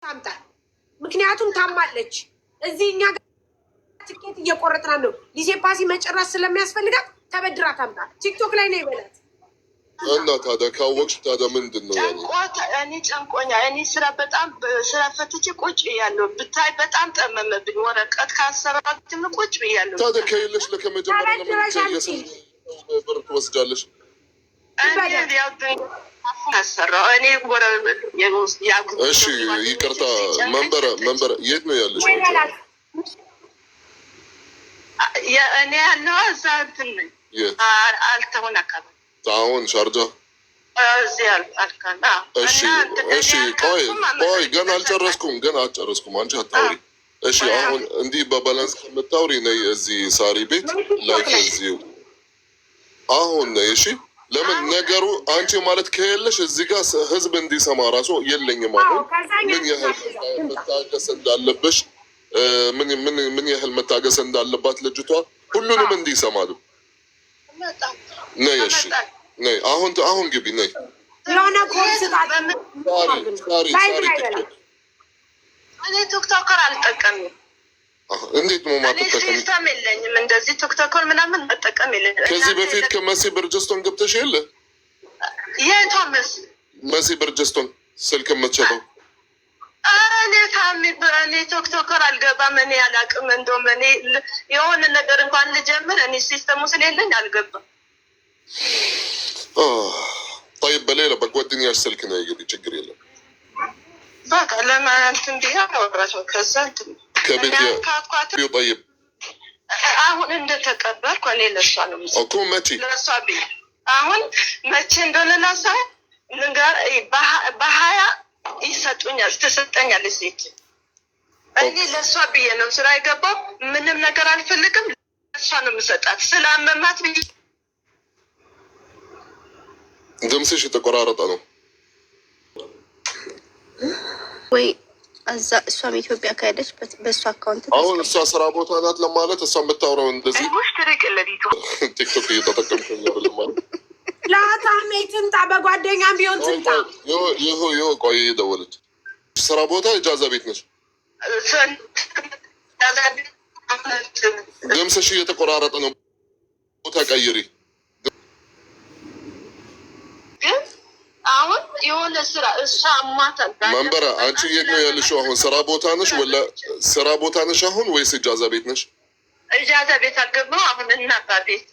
ታምጣ። ምክንያቱም ታማለች። እዚህ እኛ ጋር ትኬት እየቆረጥናት ነው። ሊሴ ፓሲ መጨረስ ስለሚያስፈልጋት ተበድራ ታምጣ። ቲክቶክ ላይ ነው ይበላት እና ታዲያ ካወቅሽ ታዲያ ምንድን ነው እኔ ጨንቆኛ እኔ ስራ በጣም ስራ ፈትቼ ቁጭ ብያለሁ። ብታይ በጣም ጠመመብኝ። ወረቀት ካሰራትም ቁጭ ብያለሁ። ታዲያ ከሌለሽ ለከመጀመሪያ ለምን ብር ትወስጃለሽ? እሺ ይቅርታ፣ መንበረ የት ነው ያለሽ? እኔ ያለው እዛ እንትን ነኝ አልተሆን አካባቢ አሁን ሻርጃ። እሺ ቆይ ገና አልጨረስኩም። አንቺ አታውሪ እሺ። አሁን እንዲህ በባላንስ ከምታውሪ ነይ እዚህ ሳሪ ቤት ላይ ከዚሁ አሁን ነይ እሺ። ለምን ነገሩ አንቺ ማለት ከሌለሽ እዚህ ጋር ህዝብ እንዲሰማ ራሱ የለኝም። አሁን ምን ያህል መታገስ እንዳለብሽ ምን ያህል መታገስ እንዳለባት ልጅቷ ሁሉንም እንዲሰማሉ። ነይ እሺ ነይ አሁን ግቢ ነይ። እኔ ቲክቶከር አልጠቀምም። እንዴት ነው ማትጠቀም? ሲስተም የለኝም እንደዚህ ቲክቶከር ምናምን መጠቀም የለኝም። ከዚህ በፊት ከመሲ ብርጅስቶን ገብተሽ የለ? የቷ መሲ ብርጅስቶን ስልክ የምትሸጠው? እኔ ቲክቶከር አልገባም። እኔ አላውቅም። እንደውም እኔ የሆነ ነገር እንኳን ልጀምር እኔ ሲስተሙ ስለሌለኝ አልገባም። طيب በሌላ በጓደኛሽ ስልክ ነው እንግዲህ ችግር የለም። በቃ ለማንተም ቢያ አወራቸው ከዛ እንትን ከቤት طيب አሁን እንደተቀበልኩ እኔ ለሷ ነው እኮ መቼ ለሷ ቢያ አሁን መቼ እንደሆነ ላሳ ንጋር በሀያ ይሰጡኛል ተሰጠኛል። ሴት እኔ ለሷ ብዬ ነው ስራ የገባው። ምንም ነገር አልፈልግም። ለሷ ነው የምሰጣት ስላመማት ብዬ። ድምፅሽ የተቆራረጠ ነው ወይ? እዛ እሷም ኢትዮጵያ ካሄደች በእሷ አካውንት አሁን እሷ ስራ ቦታ ናት ለማለት እሷ የምታወራው እንደዚህ ቲክቶክ እየተጠቀምሽ ነው ማለት ላታሜ ትምጣ፣ በጓደኛም ቢሆን ትምጣ። ይኸው ቆይ እየደወለች ስራ ቦታ ኢጃዛ ቤት ነች። ድምፅሽ እየተቆራረጠ ነው። ቦታ ቀይሪ። አሁን የሆነ ስራ እሷ አማታል መንበረ አንቺ የት ነው ያለሽው? አሁን ስራ ቦታ ነሽ ወላ ስራ ቦታ ነሽ አሁን ወይስ ኢጃዛ ቤት ነሽ? ኢጃዛ ቤት አልገባሁ አሁን እናባ ቤት።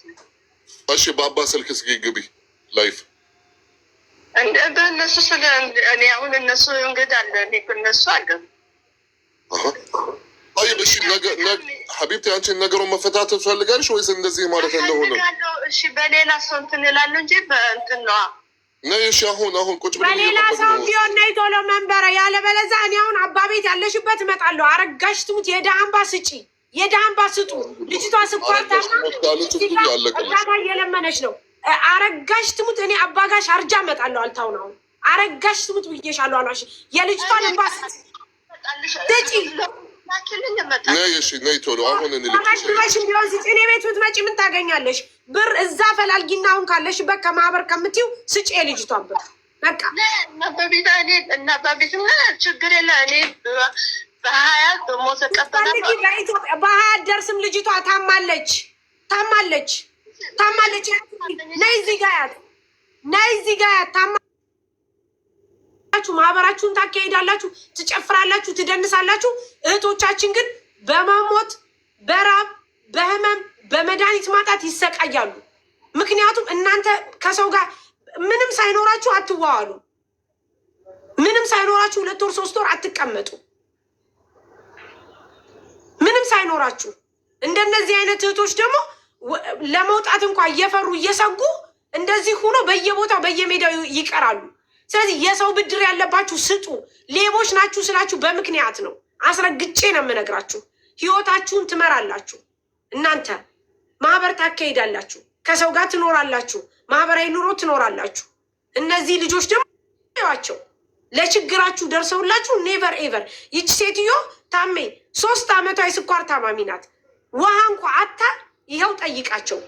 እሺ ባባ ስልክ እስኪ ግቢ ላይፍ እንደ በእነሱ ስለ እኔ አሁን እነሱ እንግዳ አለ እኔ እነሱ አልገባም። طيب እሺ ሀቢብቲ አንቺ ነገሩን መፈታት ትፈልጋለሽ ወይስ እንደዚህ ማለት እንደሆነ? እሺ በሌላ ሰው እንትን እላለሁ እንጂ በእንትን ነዋ። ነይ እሺ አሁን ቁጭ ብለን በሌላ ሰው ቢሆን ነይ ቶሎ መንበረ። ያለበለዚያ እኔ አሁን አባቤት ያለሽበት እመጣለሁ። አረጋሽ ትሙት የደሃንባ ስጪ፣ የደሃንባ ስጡ። ልጅቷ ስኳርታና እርዳታ እየለመነች ነው። አረጋሽ ትሙት እኔ አባጋሽ አርጃ እመጣለሁ። አልታው ነው አረጋሽ ትሙት ብዬሻለሁ። አሏሽ የልጅቷን እንባ ስጪ። ነይ እሺ ነይ ቶሎ አሁን እንልክሽ ቢሆን ስጪ። እኔ ቤት ብትመጪ ምን ታገኛለሽ? ብር እዛ ፈላልጊና አሁን ካለሽበት ከማህበር ከምትይው ስጪ የልጅቷን ብር። በቃ እና በቤት ችግር የለ። እኔ በሀያ ደግሞ በኢትዮጵያ በሀያ ደርስም ልጅቷ ታማለች። ነይ እዚህ ጋ ያት ታማ ማህበራችሁን ታካሄዳላችሁ፣ ትጨፍራላችሁ፣ ትደንሳላችሁ። እህቶቻችን ግን በመሞት በራብ በህመም በመድኃኒት ማጣት ይሰቃያሉ። ምክንያቱም እናንተ ከሰው ጋር ምንም ሳይኖራችሁ አትዋዋሉ። ምንም ሳይኖራችሁ 2 ወር 3 ወር አትቀመጡ። ምንም ሳይኖራችሁ እንደነዚህ አይነት እህቶች ደግሞ ለመውጣት እንኳን እየፈሩ እየሰጉ እንደዚህ ሆኖ በየቦታው በየሜዳው ይቀራሉ። ስለዚህ የሰው ብድር ያለባችሁ ስጡ። ሌቦች ናችሁ ስላችሁ በምክንያት ነው። አስረግጬ ነው የምነግራችሁ። ህይወታችሁን ትመራላችሁ። እናንተ ማህበር ታካሂዳላችሁ፣ ከሰው ጋር ትኖራላችሁ፣ ማህበራዊ ኑሮ ትኖራላችሁ። እነዚህ ልጆች ደግሞ ያቸው ለችግራችሁ ደርሰውላችሁ ኔቨር ኤቨር። ይች ሴትዮ ታሜ 3 ዓመቷ የስኳር ታማሚ ናት። ውሃ እንኳ አታ ይኸው ጠይቃቸው።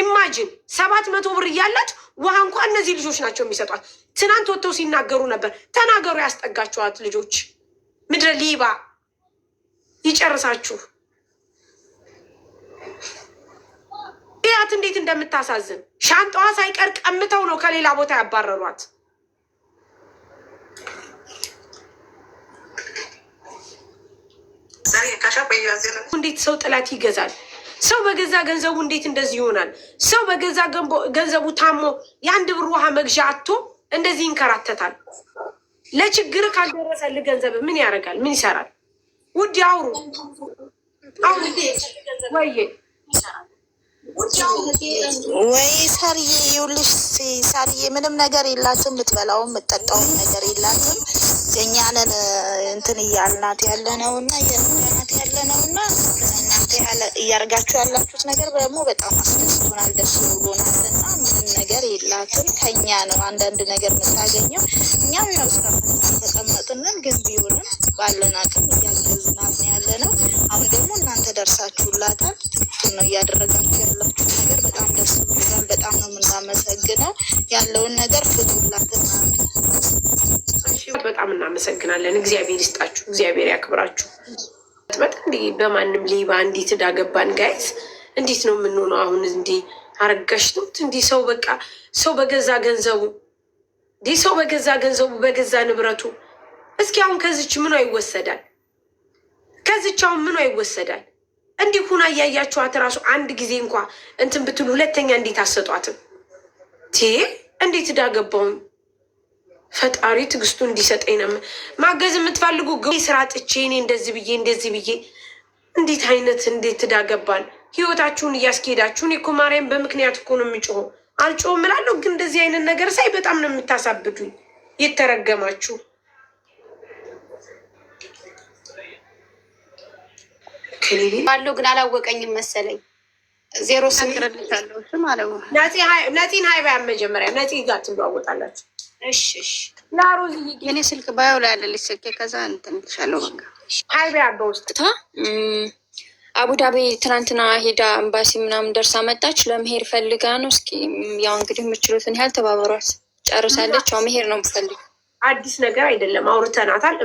ኢማጂን 700 ብር እያላት ውሃ እንኳ እነዚህ ልጆች ናቸው የሚሰጧት። ትናንት ወጥተው ሲናገሩ ነበር። ተናገሩ፣ ያስጠጋችኋት ልጆች ምድረ ሊባ ይጨርሳችሁ። ያት እንዴት እንደምታሳዝን ሻንጣዋ ሳይቀር ቀምተው ነው ከሌላ ቦታ ያባረሯት። እንዴት ሰው ጥላት ይገዛል? ሰው በገዛ ገንዘቡ እንዴት እንደዚህ ይሆናል? ሰው በገዛ ገንዘቡ ታሞ የአንድ ብር ውሃ መግዣ አቶ እንደዚህ ይንከራተታል። ለችግር ካልደረሰልህ ገንዘብ ምን ያደርጋል? ምን ይሰራል? ውድ አውሩ ወይ ወይ ሳርዬ፣ ይኸውልሽ ሳርዬ ምንም ነገር የላትም፣ የምትበላውም የምትጠጣውም ነገር የላትም። የእኛንን እንትን እያልናት ያለ ነው እና እያልናት ያለ ነው እና እናንተ እያደረጋችሁ ያላችሁት ነገር ደግሞ በጣም አስደስቶናል፣ ደስ ብሎናል። እና ምንም ነገር የላትም፣ ከኛ ነው አንዳንድ ነገር የምታገኘው። እኛም ያው ስራ ተቀመጥንን፣ ግን ቢሆንም ባለን አቅም እያገዝናት ነው ያለ ነው። አሁን ደግሞ እናንተ ደርሳችሁላታል። ትክክል ነው እያደረጋችሁ ያላችሁ ነገር፣ በጣም ደስ ብሎናል። በጣም ነው የምናመሰግነው። ያለውን ነገር ፍቱላት እናንተ። በጣም እናመሰግናለን። እግዚአብሔር ይስጣችሁ፣ እግዚአብሔር ያክብራችሁ። በጣም በማንም ሌባ እንዴት እዳገባን ጋይዝ፣ እንዴት ነው የምንሆነው? አሁን እንዲህ አረጋሽቱት እንዲህ ሰው በቃ ሰው በገዛ ገንዘቡ ሰው በገዛ ገንዘቡ በገዛ ንብረቱ። እስኪ አሁን ከዚች ምኗ ይወሰዳል? ከዚች አሁን ምኗ ይወሰዳል? እንዲህ ሁና እያያችኋት እራሱ አንድ ጊዜ እንኳ እንትን ብትሉ ሁለተኛ እንዴት አሰጧትም? እንዴት እዳገባውን ፈጣሪ ትዕግስቱ እንዲሰጠኝ ነው። ማገዝ የምትፈልጉ ስራ ጥቼ እኔ እንደዚህ ብዬ እንዴት አይነት እንዴት እዳገባን ህይወታችሁን እያስኬዳችሁ። እኔ እኮ ማርያም በምክንያት እኮ ነው የምጮኸው። አልጮህም እላለሁ፣ ግን እንደዚህ አይነት ነገር ሳይ በጣም ነው የምታሳብዱኝ። የተረገማችሁ ባለው ግን አላወቀኝም መሰለኝ። 0 ስንክርልታለሁ ማለት ነው። ነፂን ሀይባ መጀመሪያ ነፂ ጋር ትለዋወጣላችሁ። እሺ ላሮዝ የኔ ስልክ ባዮ ላይ ያለልሽ ስልክ ከዛ እንትን ትሻለው። በቃ ሀይባ በውስጥ አቡዳቢ ትናንትና ሄዳ ኤምባሲ ምናምን ደርሳ መጣች። ለመሄድ ፈልጋ ነው። እስኪ ያው እንግዲህ የምችሉትን ያህል ተባበሯት። ጨርሳለች። ያው መሄድ ነው የምፈልግ። አዲስ ነገር አይደለም፣ አውርተናታል።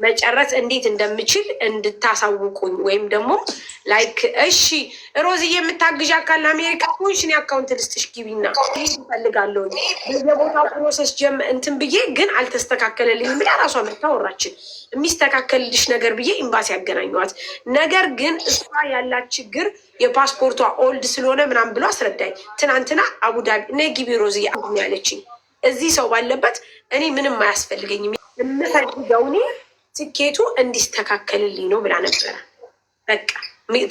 መጨረስ እንዴት እንደምችል እንድታሳውቁኝ ወይም ደግሞ ላይክ እሺ ሮዝዬ የምታግዣ ካለ አሜሪካ ኮንሽን አካውንት ልስጥሽ ግቢና እፈልጋለሁ በየቦታው ፕሮሰስ እንትን ብዬ ግን አልተስተካከለልኝም ብላ ራሷ መታወራችን የሚስተካከልልሽ ነገር ብዬ ኤምባሲ ያገናኘዋት። ነገር ግን እሷ ያላት ችግር የፓስፖርቷ ኦልድ ስለሆነ ምናምን ብሎ አስረዳኝ። ትናንትና አቡዳቢ ነይ ግቢ ሮዝዬ ያለችኝ። እዚህ ሰው ባለበት እኔ ምንም አያስፈልገኝም የምፈልገው እኔ ትኬቱ እንዲስተካከልልኝ ነው ብላ ነበረ። በቃ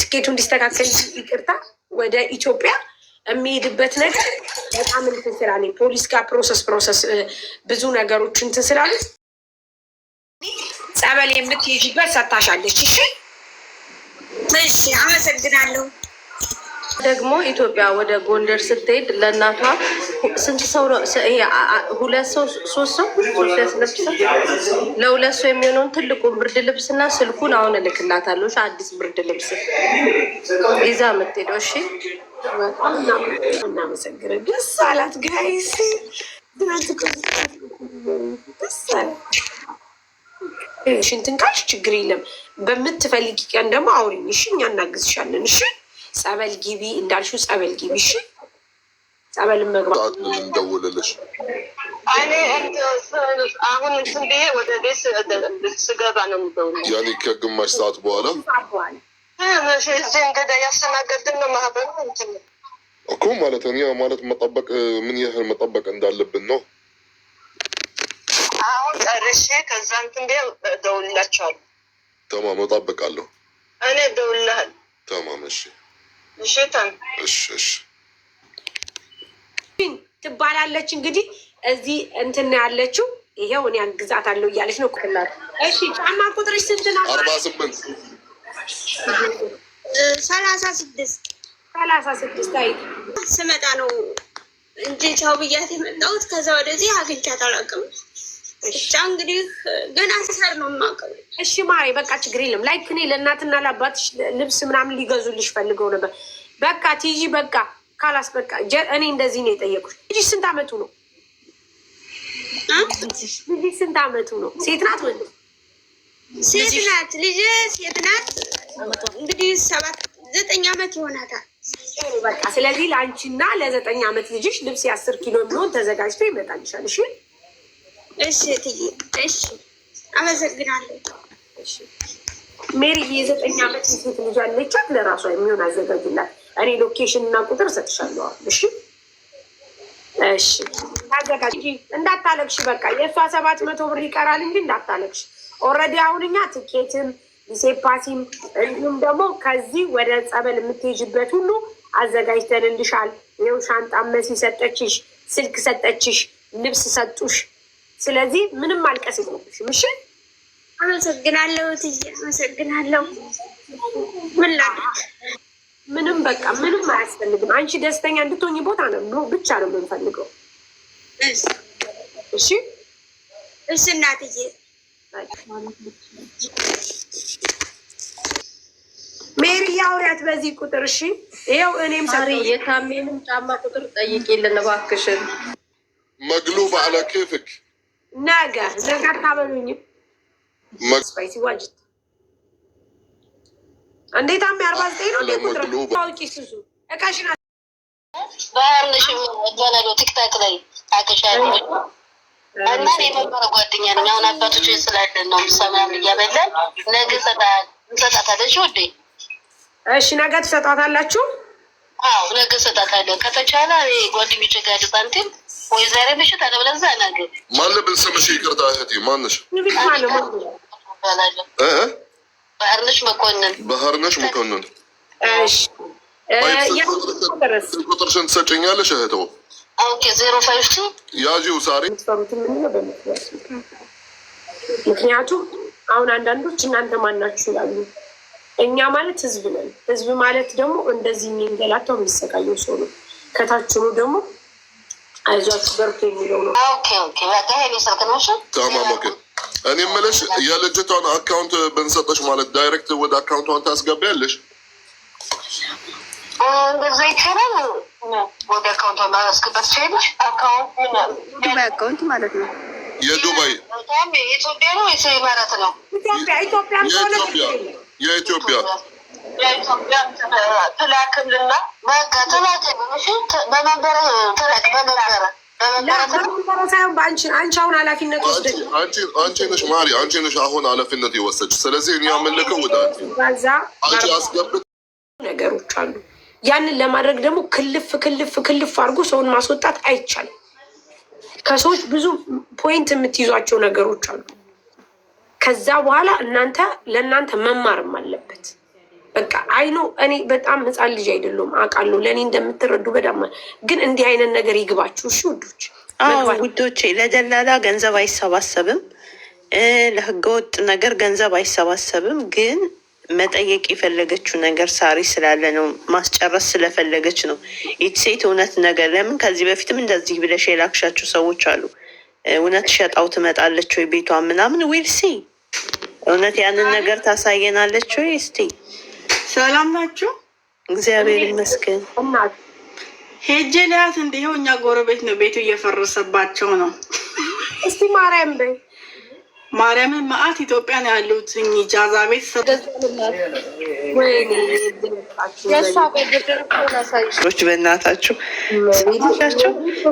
ትኬቱ እንዲስተካከልልኝ ይቅርታ ወደ ኢትዮጵያ የሚሄድበት ነገር በጣም እንትን ስላለኝ ፖሊስ ጋር ፕሮሰስ ብዙ ነገሮች እንትን ስላሉ ጸበል የምትሄጂበት ሰታሻለች። እሺ አመሰግናለሁ። ደግሞ ኢትዮጵያ ወደ ጎንደር ስትሄድ ለእናቷ ስንት ሰው ነው? 2 ሰው 3 ሰው ያስለብሳል። ለ2 ሰው የሚሆነውን ትልቁን ብርድ ልብስና ስልኩን አሁን እልክላታለሁ። አዲስ ብርድ ልብስ ይዛ የምትሄደው። እሺ እናመሰግናለን። ደስ አላት ጋይስ። ሽንትን ካልሽ ችግር የለም። በምትፈልጊ ቀን ደግሞ አውሪኝ። እሺ እኛ እናግዝሻለን። እሺ ጸበል ግቢ እንዳልሽው ጸበል ግቢ። እሺ ጸበልን መግባት እንደውልልሽ አሁን እንትን ብዬ ወደ ቤት ስገባ ነው የምደውልልሽ። ያኔ ከግማሽ ሰዓት በኋላ እንግዲህ ያስተናገድን ነው ማህበሩ እንትን እኮ ማለት እኛ ማለት መጠበቅ ምን ያህል መጠበቅ እንዳለብን ነው። አሁን ጨርሼ ከዛ እንትን ብዬ እደውልላቸዋለሁ። ተማም እጠብቃለሁ። እኔ እደውልልሃለሁ። ተማም እሺ እሺ ትባላለች። እንግዲህ እዚህ እንትን ያለችው ይሄው እኔ አግዛታለሁ እያለች ነው። ክላል እሺ ጫማ ቁጥርሽ ስንት ነው? 48 36 አይ ስመጣ ነው እንጂ ቻው ብያት የመጣሁት። ከዛ ወደዚህ አግኝቻት አላውቅም። ብቻ እንግዲህ ገና ስሰር ነው የማውቀው። እሺ ማሬ በቃ ችግር የለም። ላይክ እኔ ለእናትና ለአባትሽ ልብስ ምናምን ሊገዙልሽ ፈልገው ነበር። በቃ ቲጂ በቃ ካላስ በቃ እኔ እንደዚህ ነው የጠየቁሽ። ልጅሽ ስንት አመቱ ነው? ልጅሽ ስንት አመቱ ነው? ሴት ናት ወንድ? ሴት ናት ልጅ ሴት ናት። እንግዲህ 9 ዓመት ይሆናታል። በቃ ስለዚህ ለአንቺና ለ9 ዓመት ልጅሽ ልብስ 10 ኪሎ የሚሆን ተዘጋጅቶ ይመጣልሻል። እሺ እሺ እትዬ እሺ፣ አመሰግናለሁ። ሜሪ የ9 ዓመት ሴት ልጅ አለቻት፣ ለራሷ የሚሆን አዘጋጅላት። እኔ ሎኬሽን እና ቁጥር እሰጥሻለሁ። እሺ እሺ፣ ታዘጋጅ እንዳታለቅሽ። በቃ የእሷ 700 ብር ይቀራል እንጂ እንዳታለቅሽ። ኦልሬዲ አሁን እኛ ትኬትም ሴፓሲም እንዲሁም ደግሞ ከዚህ ወደ ጸበል የምትሄጅበት ሁሉ አዘጋጅተንልሻል። ይኸው ሻንጣ መሲ ሰጠችሽ፣ ስልክ ሰጠችሽ፣ ልብስ ሰጡሽ። ስለዚህ ምንም ማልቀስ የለብሽም። እሺ አመሰግናለሁ እትዬ አመሰግናለሁ። ምን ላድርግ? ምንም በቃ ምንም አያስፈልግም። አንቺ ደስተኛ እንድትሆኝ ቦታ ነው ብቻ ነው የምንፈልገው። እሺ እሺ እናትዬ። ሜሪ ያውሪያት በዚህ ቁጥር። እሺ ይኸው እኔም የታሜንም ጫማ ቁጥር ጠይቂልን እባክሽን። መግሉብ አለ ኬፍክ ነገ አታበሉኝም። ሲዋጅት እንዴት አሜ 49 ነው ቁጥር ታውቂ ሱሱ እቃሽና ባህርነሽ በነዶ ቲክታክ ላይ አከሻለሁ እና የነበረ ጓደኛ ነኝ። አሁን አባቶች ስላለን ነው ሰማም እያበላን ነገ እንሰጣታለች ወዴ። እሺ ነገ ትሰጣታላችሁ? አዎ ነገ እንሰጣታለን። ከተቻለ ጓደኞቼ ጋር ሳንቲም ወይ ዛሬ ምሽት አለበለዛ ነገ። ማን ልብል ስምሽ? ይቅርታ እህቴ ማንሽ? ባህርነሽ መኮንን። ባህርነሽ መኮንን። እሺ ቁጥርሽን ትሰጭኛለሽ እህተው? ኦኬ 052 ያጂው ሳሪ። ምክንያቱም አሁን አንዳንዶች እናንተ ማናችሁ ይላሉ። እኛ ማለት ህዝብ ነን። ህዝብ ማለት ደግሞ እንደዚህ የሚንገላታው የሚሰቃየው ሰው ነው። ከታችኑ ደግሞ አይዟችሁ በርቱ የሚለው ነው። ኦኬ ኦኬ በቃ ይሄ ስልክ ነው። እሺ ተማም። ኦኬ እኔ የምልሽ የልጅቷን አካውንት ብንሰጠሽ ማለት ዳይሬክት ወደ አካውንቷን ታስገቢያለሽ? እንደዛ ይቻላል። ወደ አካውንቷ ማስገባት ትችላለሽ። አካውንት ማለት ነው። የዱባይ የኢትዮጵያ ነው ወይስ የኢማራት ነው? የኢትዮጵያ ትላክልና በቃ በመንበረ ሳይሆን በአንቺ አሁን ኃላፊነት ወስደሽ አንቺ ነሽ ማሪ፣ አንቺ ነሽ አሁን ኃላፊነት የወሰድሽ። ስለዚህ እኔ የምልከው ወደ አንቺ አስገብት ነገሮች አሉ። ያንን ለማድረግ ደግሞ ክልፍ አድርጎ ሰውን ማስወጣት አይቻልም። ከሰዎች ብዙ ፖይንት የምትይዟቸው ነገሮች አሉ። ከዛ በኋላ ለእናንተ መማርም አለበት። በቃ አይኖ እኔ በጣም ህፃን ልጅ አይደለም አውቃለሁ። ለእኔ እንደምትረዱ በጣም ግን እንዲህ አይነት ነገር ይግባችሁ እሺ ውዶች። ውዶቼ ለደላላ ገንዘብ አይሰባሰብም፣ ለህገወጥ ነገር ገንዘብ አይሰባሰብም። ግን መጠየቅ የፈለገችው ነገር ሳሪ ስላለ ነው፣ ማስጨረስ ስለፈለገች ነው። ይች ሴት እውነት ነገር ለምን ከዚህ በፊትም እንደዚህ ብለሽ የላክሻቸው ሰዎች አሉ። እውነት ሸጣው ትመጣለች ወይ ቤቷ ምናምን ዊልሲ እውነት ያንን ነገር ታሳየናለች ወይ? እስቲ ሰላም ናችሁ? እግዚአብሔር ይመስገን። ሄጄ ሊያት እንዲሁ እኛ ጎረቤት ነው፣ ቤቱ እየፈረሰባቸው ነው። እስቲ ማርያም በይ ማርያምን መአት ኢትዮጵያ ነው ያሉት ጃዛ ቤት ሰዎች በእናታችሁ ሴቶቻቸው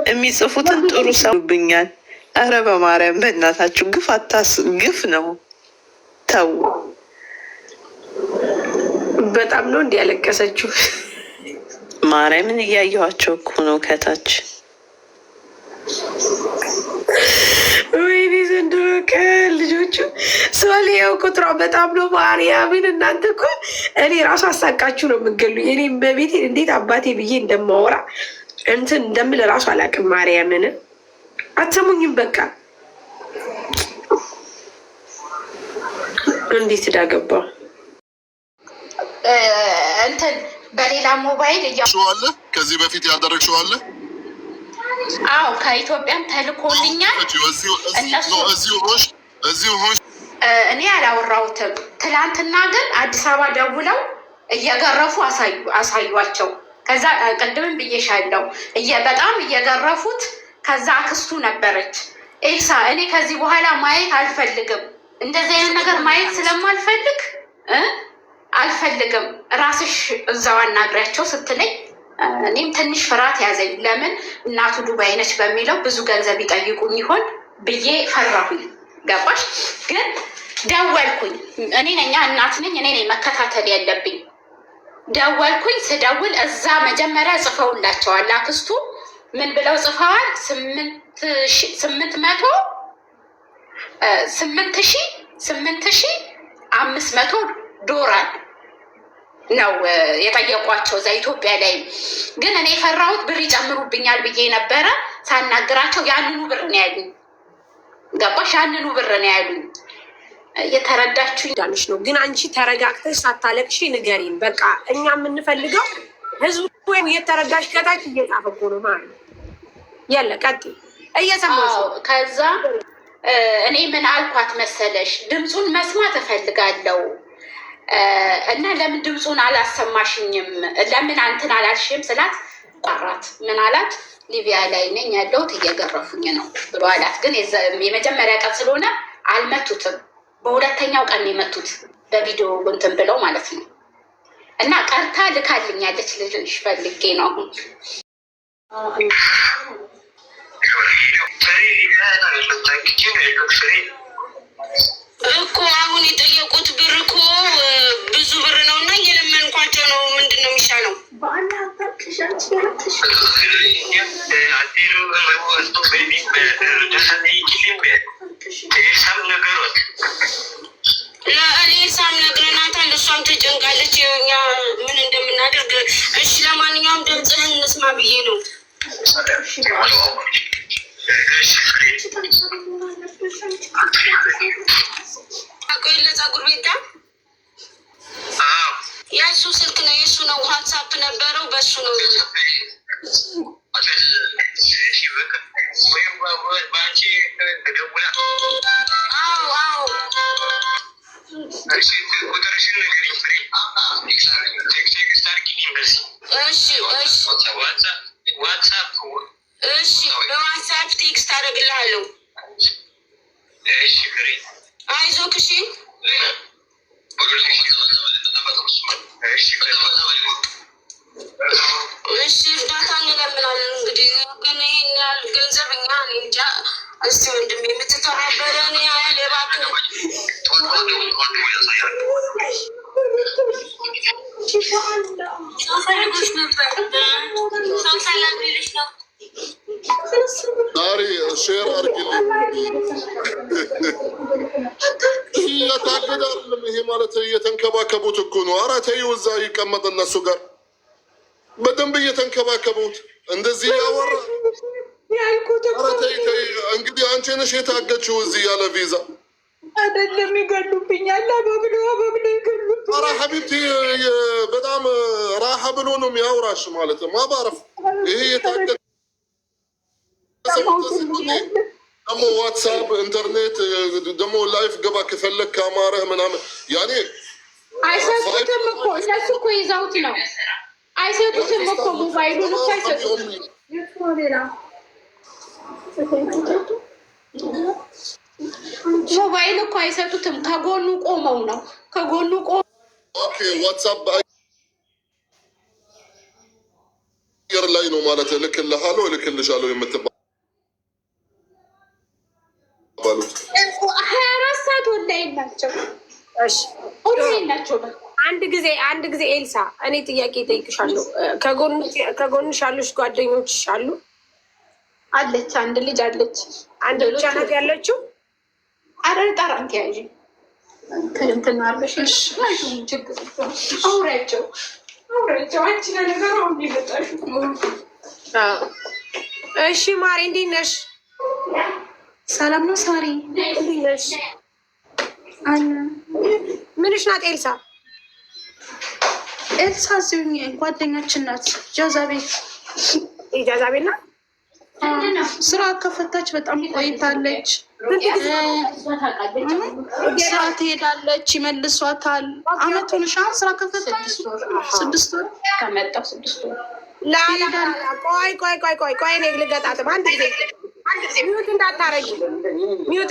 የሚጽፉትን ጥሩ ሰውብኛል። አረ በማርያም በእናታችሁ ግፍ ነው። ተው በጣም ነው እንዲህ ያለቀሰችው። ማርያምን እያየኋቸው እኮ ነው ከታች። ወይኔ ዘንድሮ ከልጆቹ ሶሊያው ቁጥሯ በጣም ነው ማርያምን። እናንተ እኮ እኔ ራሱ አሳቃችሁ ነው የምገሉ። እኔ በቤቴ እንዴት አባቴ ብዬ እንደማወራ እንትን እንደምል ራሱ አላውቅም። ማርያምን አትሰሙኝም? በቃ እንዴት ዳገባው እንትን በሌላ ሞባይል እያዋለ ከዚህ በፊት ያደረግሽው አለ? አዎ ከኢትዮጵያም ተልኮልኛል። እዚሁ ሆንሽ? እኔ አላወራሁትም። ትላንትና ግን አዲስ አበባ ደውለው እየገረፉ አሳዩቸው። ከዛ ቅድምም ብዬሻለሁ በጣም እየገረፉት። ከዛ አክስቱ ነበረች ኤልሳ፣ እኔ ከዚህ በኋላ ማየት አልፈልግም እንደዚህ አይነት ነገር ማየት ስለማልፈልግ አልፈልግም፣ ራስሽ እዛው አናግሪያቸው ስትለኝ እኔም ትንሽ ፍርሃት ያዘኝ። ለምን እናቱ ዱባይ ነች በሚለው ብዙ ገንዘብ ይጠይቁኝ ይሆን ብዬ ፈራሁኝ። ገባሽ? ግን ደወልኩኝ። እኔ ነኝ እናት ነኝ፣ እኔ ነኝ መከታተል ያለብኝ። ደወልኩኝ። ስደውል እዛ መጀመሪያ ጽፈውላቸዋል። አክስቱ ምን ብለው ጽፈዋል? 8,500 ዶላር ነው የጠየቋቸው እዛ ኢትዮጵያ ላይ። ግን እኔ የፈራሁት ብር ይጨምሩብኛል ብዬ ነበረ። ሳናግራቸው ያንኑ ብር ነው ያሉኝ። ገባሽ? ያንኑ ብር ነው ያሉኝ። እየተረዳችሁ እንዳለች ነው። ግን አንቺ ተረጋግተሽ ሳታለቅሺ ንገሪን። በቃ እኛ የምንፈልገው ህዝቡ ወይም እየተረዳሽ ከታች እየጻፈ እኮ ነው ማለት ነው። ያለ ቀጥይ እየሰማሽ። ከዛ እኔ ምን አልኳት መሰለሽ? ድምፁን መስማት እፈልጋለሁ እና ለምን ድምፁን አላሰማሽኝም? ለምን አንትን አላልሽም ስላት ቋራት ምን አላት? ሊቢያ ላይ ነኝ ያለሁት እየገረፉኝ ነው ብሎ አላት። ግን የመጀመሪያ ቀን ስለሆነ አልመቱትም። በሁለተኛው ቀን የመቱት በቪዲዮ እንትን ብለው ማለት ነው። እና ቀርታ ልካልኛለች። ልጅሽ ፈልጌ ነው አሁን እኮ አሁን የጠየቁት ብር እኮ ብዙ ብር ነው እና እየለመንኳቸው ነው። ምንድን ነው የሚሻለው? ለእኔ ሳም ነግረናታል። እሷም ተጨንቃለች። እኛ ምን እንደምናደርግ እሺ። ለማንኛውም ድምፅህን እንስማ ብዬ ነው። ቆይ ለፀጉር ቤት የእሱ ስልክ ነው የእሱ ነው። ዋትሳፕ ነበረው በእሱ ነው። እሺ በዋትሳፕ ቴክስት አደርግልሃለሁ። አይዞህ እሺ። እሺ እርዳታ እንለምናለን። እንግዲህ ግን ይሄን ያህል ገንዘብ እኛ እንጃ። እስቲ ወንድሜ የምትተባበረን ያህል እባክህ ፈልጎች ነበር። ሰው ሰላም ሊልሽ ነው። ዛሬ ሼር አድርግልኝ። እየታገደ አይደለም ይሄ ማለት እየተንከባከቡት እኮ ነው። ኧረ ተይው፣ እዛ ይቀመጥ እነሱ ጋር በደንብ እየተንከባከቡት እንደዚህ ያወራ። ኧረ ተይ ተይ። እንግዲህ አንቺ ነሽ የታገችው እዚህ ያለ ቪዛ አይደለም። ይገሉብኛል። በብሎ ይገሉብኛል። ኧረ ሀቢብቲ በጣም ራሀ ብሎ ነው የሚያውራሽ ማለት ነው። ማባረፍ ይሄ የታገ ደግሞ ዋትሳፕ ኢንተርኔት ደግሞ ላይፍ ገባ ከፈለግ ከአማረህ ምናምን ያኔ አይሰጡትም እኮ እነሱ እኮ ይዘውት ነው። አይሰጡትም እኮ ሞባይሉን እኮ አይሰጡትም። ሞባይል እኮ አይሰጡትም። ከጎኑ ቆመው ነው። ከጎኑ ኦኬ ዋትሳፕ አየር ላይ ነው ማለት እልክልሃለሁ እልክልሻለሁ የምትባሉት 24 ሰዓት ወላሂ ናቸው። እሺ ኦንላይን ናቸው። አንድ ጊዜ ኤልሳ እኔ ጥያቄ እጠይቅሻለሁ። ከጎንሽ ያሉሽ ጓደኞችሽ አሉ? አለች፣ አንድ ልጅ አለች። አንድ ብቻ ናት ያለችው? አረር ጠራንት ያዥ ከእንትን አርበሽ አውሪያቸው አንቺ ለነገሩ አሁን ይመጣሽ። እሺ ማሪ እንዴት ነሽ? ሰላም ነው ሳሪ? እንዴት ነሽ? ምንሽ ናት ኤልሳ? ኤልሳ እዚሁ ጓደኛችን ናት። ጃዛ ቤት ኢጃዛ ቤት ናት። ስራ ከፈታች በጣም ቆይታለች። ስራ ትሄዳለች፣ ይመልሷታል። አመት ሆነሻ ስራ ከፈታች? 6 ወር ከመጣሁ 6 ወር። ቆይ እኔ ልገጣጥም። ሚዩት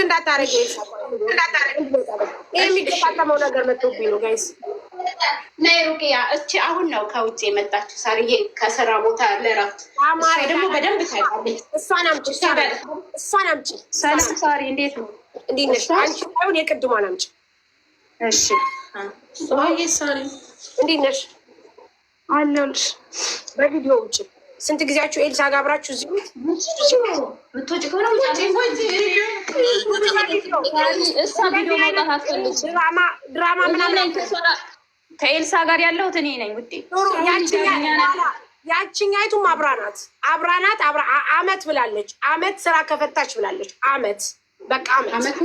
እንዳታረጊ ይሄ የሚገጣጠመው ነገር መጥቶብኝ ነው ጋይስ። ነይ ሩቅያ፣ እቺ አሁን ነው ከውጭ የመጣችው ሳርዬ ከስራ ቦታ ለእረፍት። እሷ ደግሞ በደንብ ታውቃለች። እሷን አምጪ። ሰላም ሳሪ፣ እንዴት ነው? እንዴት ነሽ? አንቺ አሁን የቅድሟን አምጪ። እሺ ወይ ሳሪ እንዴት ነሽ? አለሁልሽ። በቪዲዮ ውጭ ስንት ጊዜያችሁ ኤልሳ ጋር አብራችሁ እዚህ ቤት ምትወጪ ከሆነ እሷ ቪዲዮ መውጣት አትፈልግም። ድራማ ምናምን ከኤልሳ ጋር ያለሁት እኔ ነኝ ውዴ። ያችኛይቱም አብራናት አመት ብላለች። አመት ስራ ከፈታች ብላለች። አመት በቃ አመት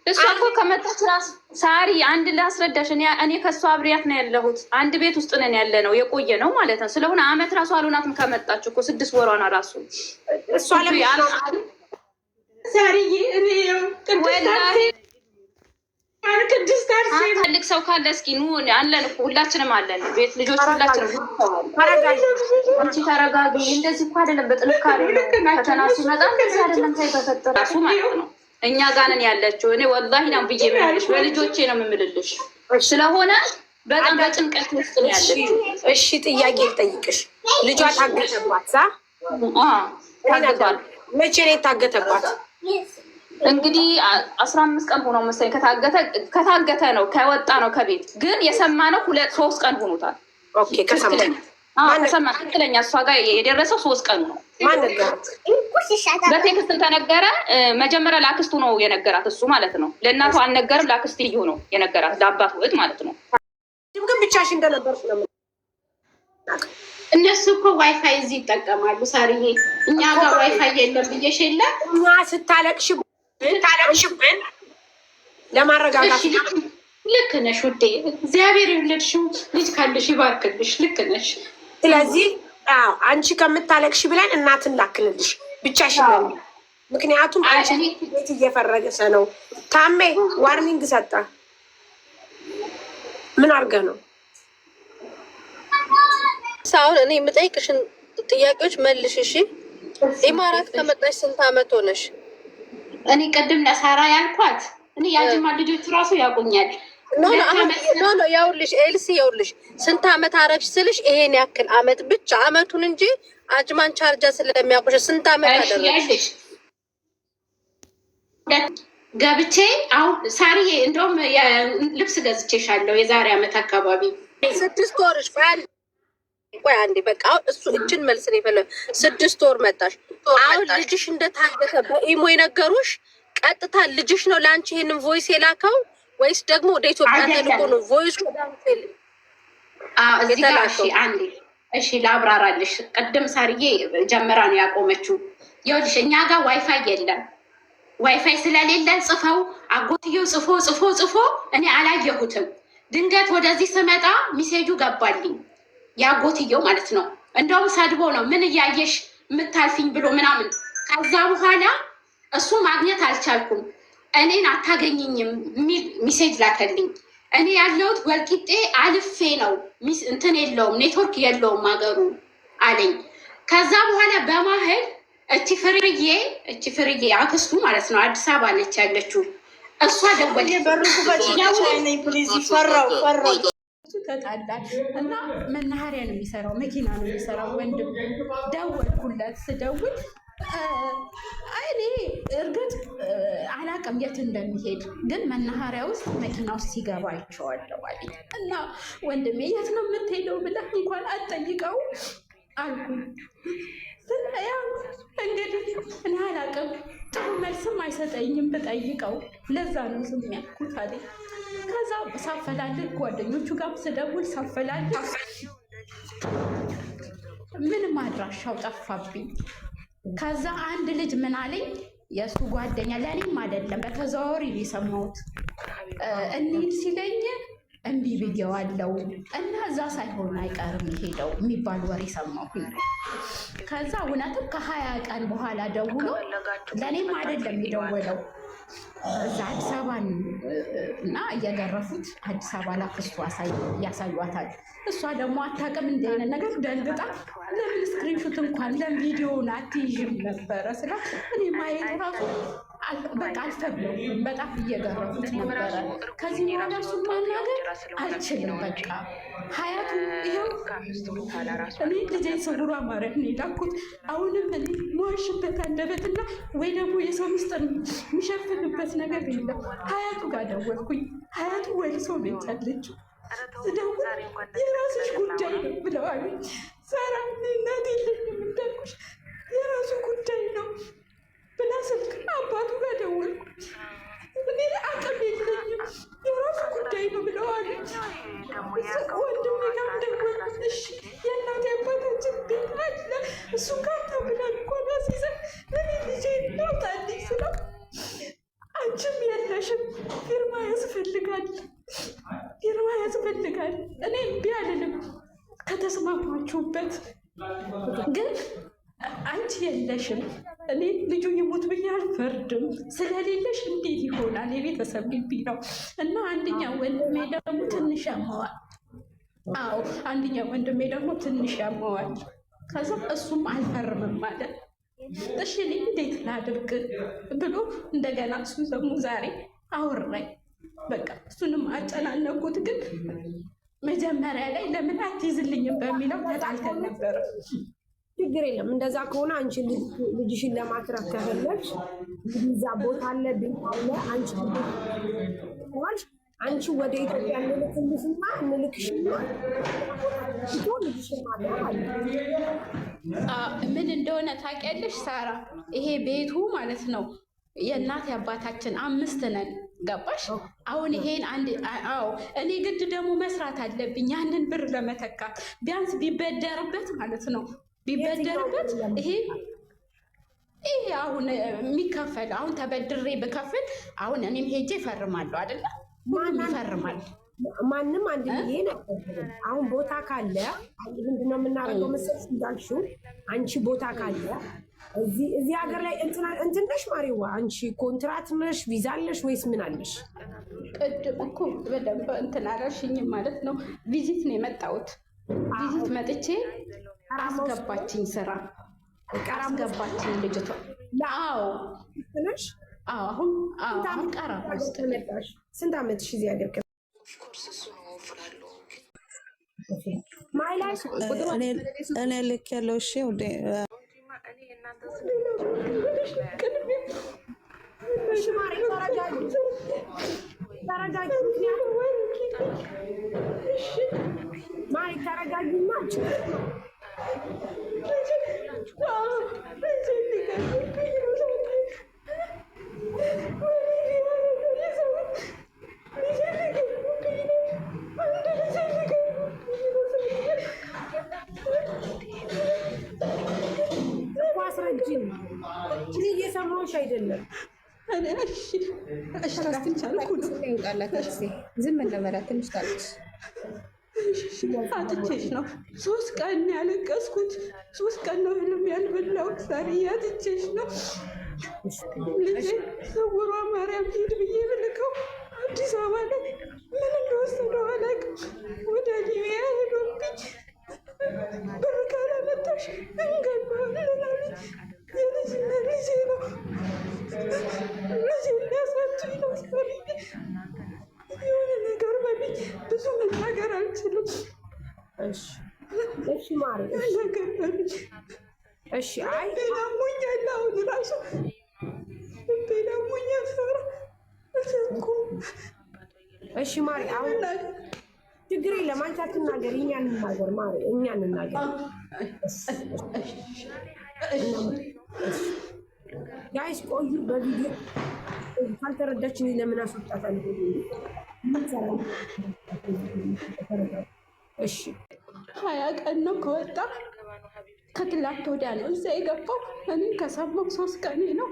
እሷ እኮ ከመጣች ራስ ሳሪ አንድ ላስረዳሽ። እኔ ከእሷ አብሬያት ነው ያለሁት። አንድ ቤት ውስጥ ነን ያለ ነው የቆየ ነው ማለት ነው። ስለሆነ አመት ራሱ አልሆናትም ከመጣች እኮ 6 ወሯን ራሱ እሷ ትልቅ ሰው ካለ እስኪ ኑ አለን እኮ ሁላችንም አለን ቤት ልጆች ሁላችንም። አንቺ ተረጋጊ። እንደዚህ እኮ አይደለም በጥንካሬ ነው። ፈተና ሲመጣ እንደዚህ አይደለም ተፈጠረ ራሱ ማለት ነው። እኛ ጋር ነን ያለችው። እኔ ወላሂ ነው ብዬ የምልሽ በልጆቼ ነው የምምልልሽ። ስለሆነ በጣም በጭንቀት ውስጥ ነው ያለችው። እሺ ጥያቄ ልጠይቅሽ። ልጇ ታገተባት ታገቷል። መቼ ነው የታገተባት? እንግዲህ 15 ቀን ሆኖ መሰለኝ ከታገተ ነው ከወጣ ነው ከቤት ግን የሰማነው 2-3 ቀን ሆኖታል። ኦኬ ከሰማኝ ከሰማ ትክክለኛ እሷ ጋር የደረሰው 3 ቀን ነው። ማን ነገራት? በቴክስት ተነገረ። መጀመሪያ ለአክስቱ ነው የነገራት እሱ ማለት ነው። ለእናቱ አልነገርም። ለአክስትየው ነው የነገራት ለአባቱ እህት ማለት ነው። ግን ብቻሽ እንደነበርኩ ነው። እነሱ እኮ ዋይፋይ እዚህ ይጠቀማሉ ሳርዬ። እኛ ጋር ዋይፋይ የለም ብዬሽ የለ እኛ ስታለቅሽብን ለማረጋጋት ልክ ነሽ ውዴ። እግዚአብሔር የወለድሽው ልጅ ካለሽ ይባርክልሽ። ልክ ነሽ። ስለዚህ አንቺ ከምታለቅሽ ብለን እናትን ላክልልሽ ብቻሽን ነው። ምክንያቱም አንቺ ቤት እየፈረገሰ ነው። ታሜ ዋርኒንግ ሰጠ። ምን አድርገህ ነው? አሁን እኔ የምጠይቅሽን ጥያቄዎች መልሽ እሺ። ኢማራት ከመጣሽ ስንት አመት ሆነሽ? እኔ ቅድም ለሳራ ያልኳት እኔ የአጅማ ልጆች ራሱ ያውቁኛል። ኖ ያውልሽ ኤልሲ ያውልሽ ስንት አመት አረግሽ ስልሽ ይሄን ያክል አመት ብቻ አመቱን እንጂ አጅማን ቻርጃ ስለሚያውቁሽ ስንት አመት አደረግሽ? ገብቼ አሁን ሳርዬ እንደውም ልብስ ገዝቼሻለሁ የዛሬ አመት አካባቢ 6 ወርሽ ቆይ አንዴ በቃ እሱ እችን መልስ ነው የፈለገው። 6 ወር መጣሽ። አሁን ልጅሽ እንደታገተ በኢሞ የነገሩሽ ቀጥታ ልጅሽ ነው ለአንቺ ይሄንን ቮይስ የላከው ወይስ ደግሞ ወደ ኢትዮጵያ ተልኮ ነው ቮይስ ወደ አንዴ እሺ ላብራራልሽ። ቅድም ሳርዬ ጀምራ ነው ያቆመችው። ይኸውልሽ እኛ ጋር ዋይፋይ የለም። ዋይፋይ ስለሌለን ጽፈው አጎትየው ጽፎ እኔ አላየሁትም። ድንገት ወደዚህ ስመጣ ሚሴጁ ገባልኝ ያጎትየው ማለት ነው። እንደውም ሰድቦ ነው ምን እያየሽ የምታልፊኝ ብሎ ምናምን። ከዛ በኋላ እሱ ማግኘት አልቻልኩም። እኔን አታገኝኝም የሚል ሚሴጅ ላከልኝ። እኔ ያለሁት ወልቂጤ አልፌ ነው እንትን የለውም ኔትወርክ የለውም ሀገሩ አለኝ። ከዛ በኋላ በማህል እቺ ፍርዬ አክስቱ ማለት ነው አዲስ አበባ ነች ያለችው። እሷ ፈራው ተጣላል እና መናኸሪያ ነው የሚሰራው፣ መኪና ነው የሚሰራው። ወንድም ደወልኩለት። ስደውል እኔ እርግጥ አላውቅም የት እንደሚሄድ ግን መናኸሪያ ውስጥ መኪና ውስጥ ሲገባ አይቼዋለሁ አለኝ። እና ወንድሜ የት ነው የምትሄደው ብለህ እንኳን አትጠይቀው አልኩኝ። እንግዲህ እኔ አላውቅም፣ ጥሩ መልስም አይሰጠኝም ብጠይቀው። ለዛ ነው ዝም ያልኩት አለኝ። ከዛ ሳፈላልግ ጓደኞቹ ጋር ስደውል ሳፈላልግ ምንም አድራሻው ጠፋብኝ። ከዛ አንድ ልጅ ምን አለኝ፣ የእሱ ጓደኛ ለእኔም አይደለም በተዘዋወሪ የሰማሁት እንሂድ ሲለኝ እምቢ ብዬዋለሁ እና እዛ ሳይሆን አይቀርም ሄደው የሚባል ወሬ ሰማሁኝ። ከዛ እውነትም ከ20 ቀን በኋላ ደውሎ ለእኔም አይደለም የደወለው እዛ አዲስ አበባ እና እየገረፉት አዲስ አበባ ላክስቱ ያሳዩታል። እሷ ደግሞ አታውቅም እንዲህ አይነት ነገር ደንግጣ ለምን ስክሪንሹት እንኳን ለቪዲዮውን አትይዥም ነበረ ስላ እኔ ማየት ራሱ በቃ አልፈለኩም። በጣም እየገረፉት ነበረ። ከዚህ በኋላ እሱን ማናገር አልችልም። በቃ ሀያቱ ይኸው እኔ ልጄ ስውሯ ማርያም ነው የላኩት። አሁንም እኔ መዋሽበት አንደበትና ወይ ደግሞ የሰው ምስጢር የሚሸፍንበት ነገር የለም። ሀያቱ ጋር ደወልኩኝ። ሀያቱ ወልሶ ቤት አለችው። ስደውል የራስሽ ጉዳይ ነው ብለዋል። ሳራ እናቴ የለኝም እንዳልኩሽ የራሱ ጉዳይ ነው ብላ ስልክ አባቱ ጋር ደወልኩ። እኔ አቅም የለኝም የራሱ ጉዳይ ነው ብለዋል። ወንድሜ ጋር ደወልኩ። እሺ የእናቴ አባታችን ቤት አለ እሱ ጋር ተብለን እንኳን አስይዘን እኔ ልጄ እናውጣልኝ ስለው አንቺም የለሽም ፊርማ ያስፈልጋል እኔ እምቢ አልልም ከተስማማችሁበት፣ ግን አንቺ የለሽም። እኔ ልጁ ይሞት ብዬ አልፈርድም። ስለሌለሽ እንዴት ይሆናል? የቤተሰብ ግቢ ነው እና አንደኛው ወንድሜ ደግሞ ትንሽ ያመዋል። አዎ አንደኛው ወንድሜ ደግሞ ትንሽ ያመዋል። ከዛ እሱም አልፈርምም ማለት እሺ እኔ እንዴት ላድርግ ብሎ እንደገና እሱ ደግሞ ዛሬ አወራኝ። በቃ እሱንም አጨናነኩት። ግን መጀመሪያ ላይ ለምን አትይዝልኝም በሚለው ተጣልተን ነበር። ችግር የለም። እንደዛ ከሆነ አንቺ ልጅሽን ለማትረፍ ከፈለግሽ እዛ ቦታ አለ፣ ቤት አለ። አንቺ ወደ ኢትዮጵያ እንልክሽና ልጅሽን ማትረፍ አለ። ምን እንደሆነ ታውቂያለሽ ሳራ? ይሄ ቤቱ ማለት ነው የእናት አባታችን 5 ነን። ገባሽ? አሁን ይሄን እኔ ግድ ደግሞ መስራት አለብኝ ያንን ብር ለመተካት ቢያንስ ቢበደርበት ማለት ነው ቢበደርበት ይሄ አሁን የሚከፈል አሁን ተበድሬ ብከፍል አሁን እኔም ሄጄ እፈርማለሁ አይደለ? ሁሉም ይፈርማል። ማንም 1 ሚሊዮን አይደለም። አሁን ቦታ ካለ ምንድነው የምናደርገው መሰለሽ? እንዳልሽው አንቺ ቦታ ካለ እዚህ ሀገር ላይ እንትን ነሽ ማሪዋ፣ አንቺ ኮንትራት ነሽ፣ ቪዛ አለሽ ወይስ ምን አለሽ? ቅድም እኮ በደንብ እንትን አላልሽኝም ማለት ነው። ቪዚት ነው የመጣሁት። ቪዚት መጥቼ አስገባችኝ፣ ስራ አስገባችኝ ልጅቷ። ነሽ? አሁን ቀራ ውስጥ ስንት ዓመትሽ እዚህ ሀገር? እኔ ልክ ያለው እሺ ወደ እየሰማሁሽ አይደለም። ዝም እንበላት ትንሽ ታለች። አጥቼሽ ነው 3 ቀን ያለቀስኩት። 3 ቀን ነው ህልም ያልበላሁት። ዛሬ አጥቼሽ ነው። ልጄ ስውሯ ማርያም ሂድ ብዬ ብልከው አዲስ አበባ ላይ ምን እንደወሰደው አላውቅም። ወደ ሊቢያ ሄዶብኝ ብር ካላመጣሽ እንገባለን አለኝ። የልጅና ልጄ ነው። ልጄ ሊያሳጡኝ ነው። የሆነ ነገር በልኝ። ብዙ መናገር አልችልም። እሺ ማሪ ነገር በልኝ። እሺ አይ ሞኛል። አሁን ራሱ ሞኛል። ሰራ እሺ ማሪ አሁን ችግር የለም። አንቺ አትናገሪ፣ እኛ እንናገር ማሪ፣ እኛ እንናገር። ጋይስ ቆዩ። በቪዲዮ ካልተረዳችን ለምን አስወጣታለሁ? እሺ 20 ቀን ነው ከወጣ። ከትላንት ወዲያ ነው እዛ የገባው። እኔ ከሰማሁ 3 ቀኔ ነው።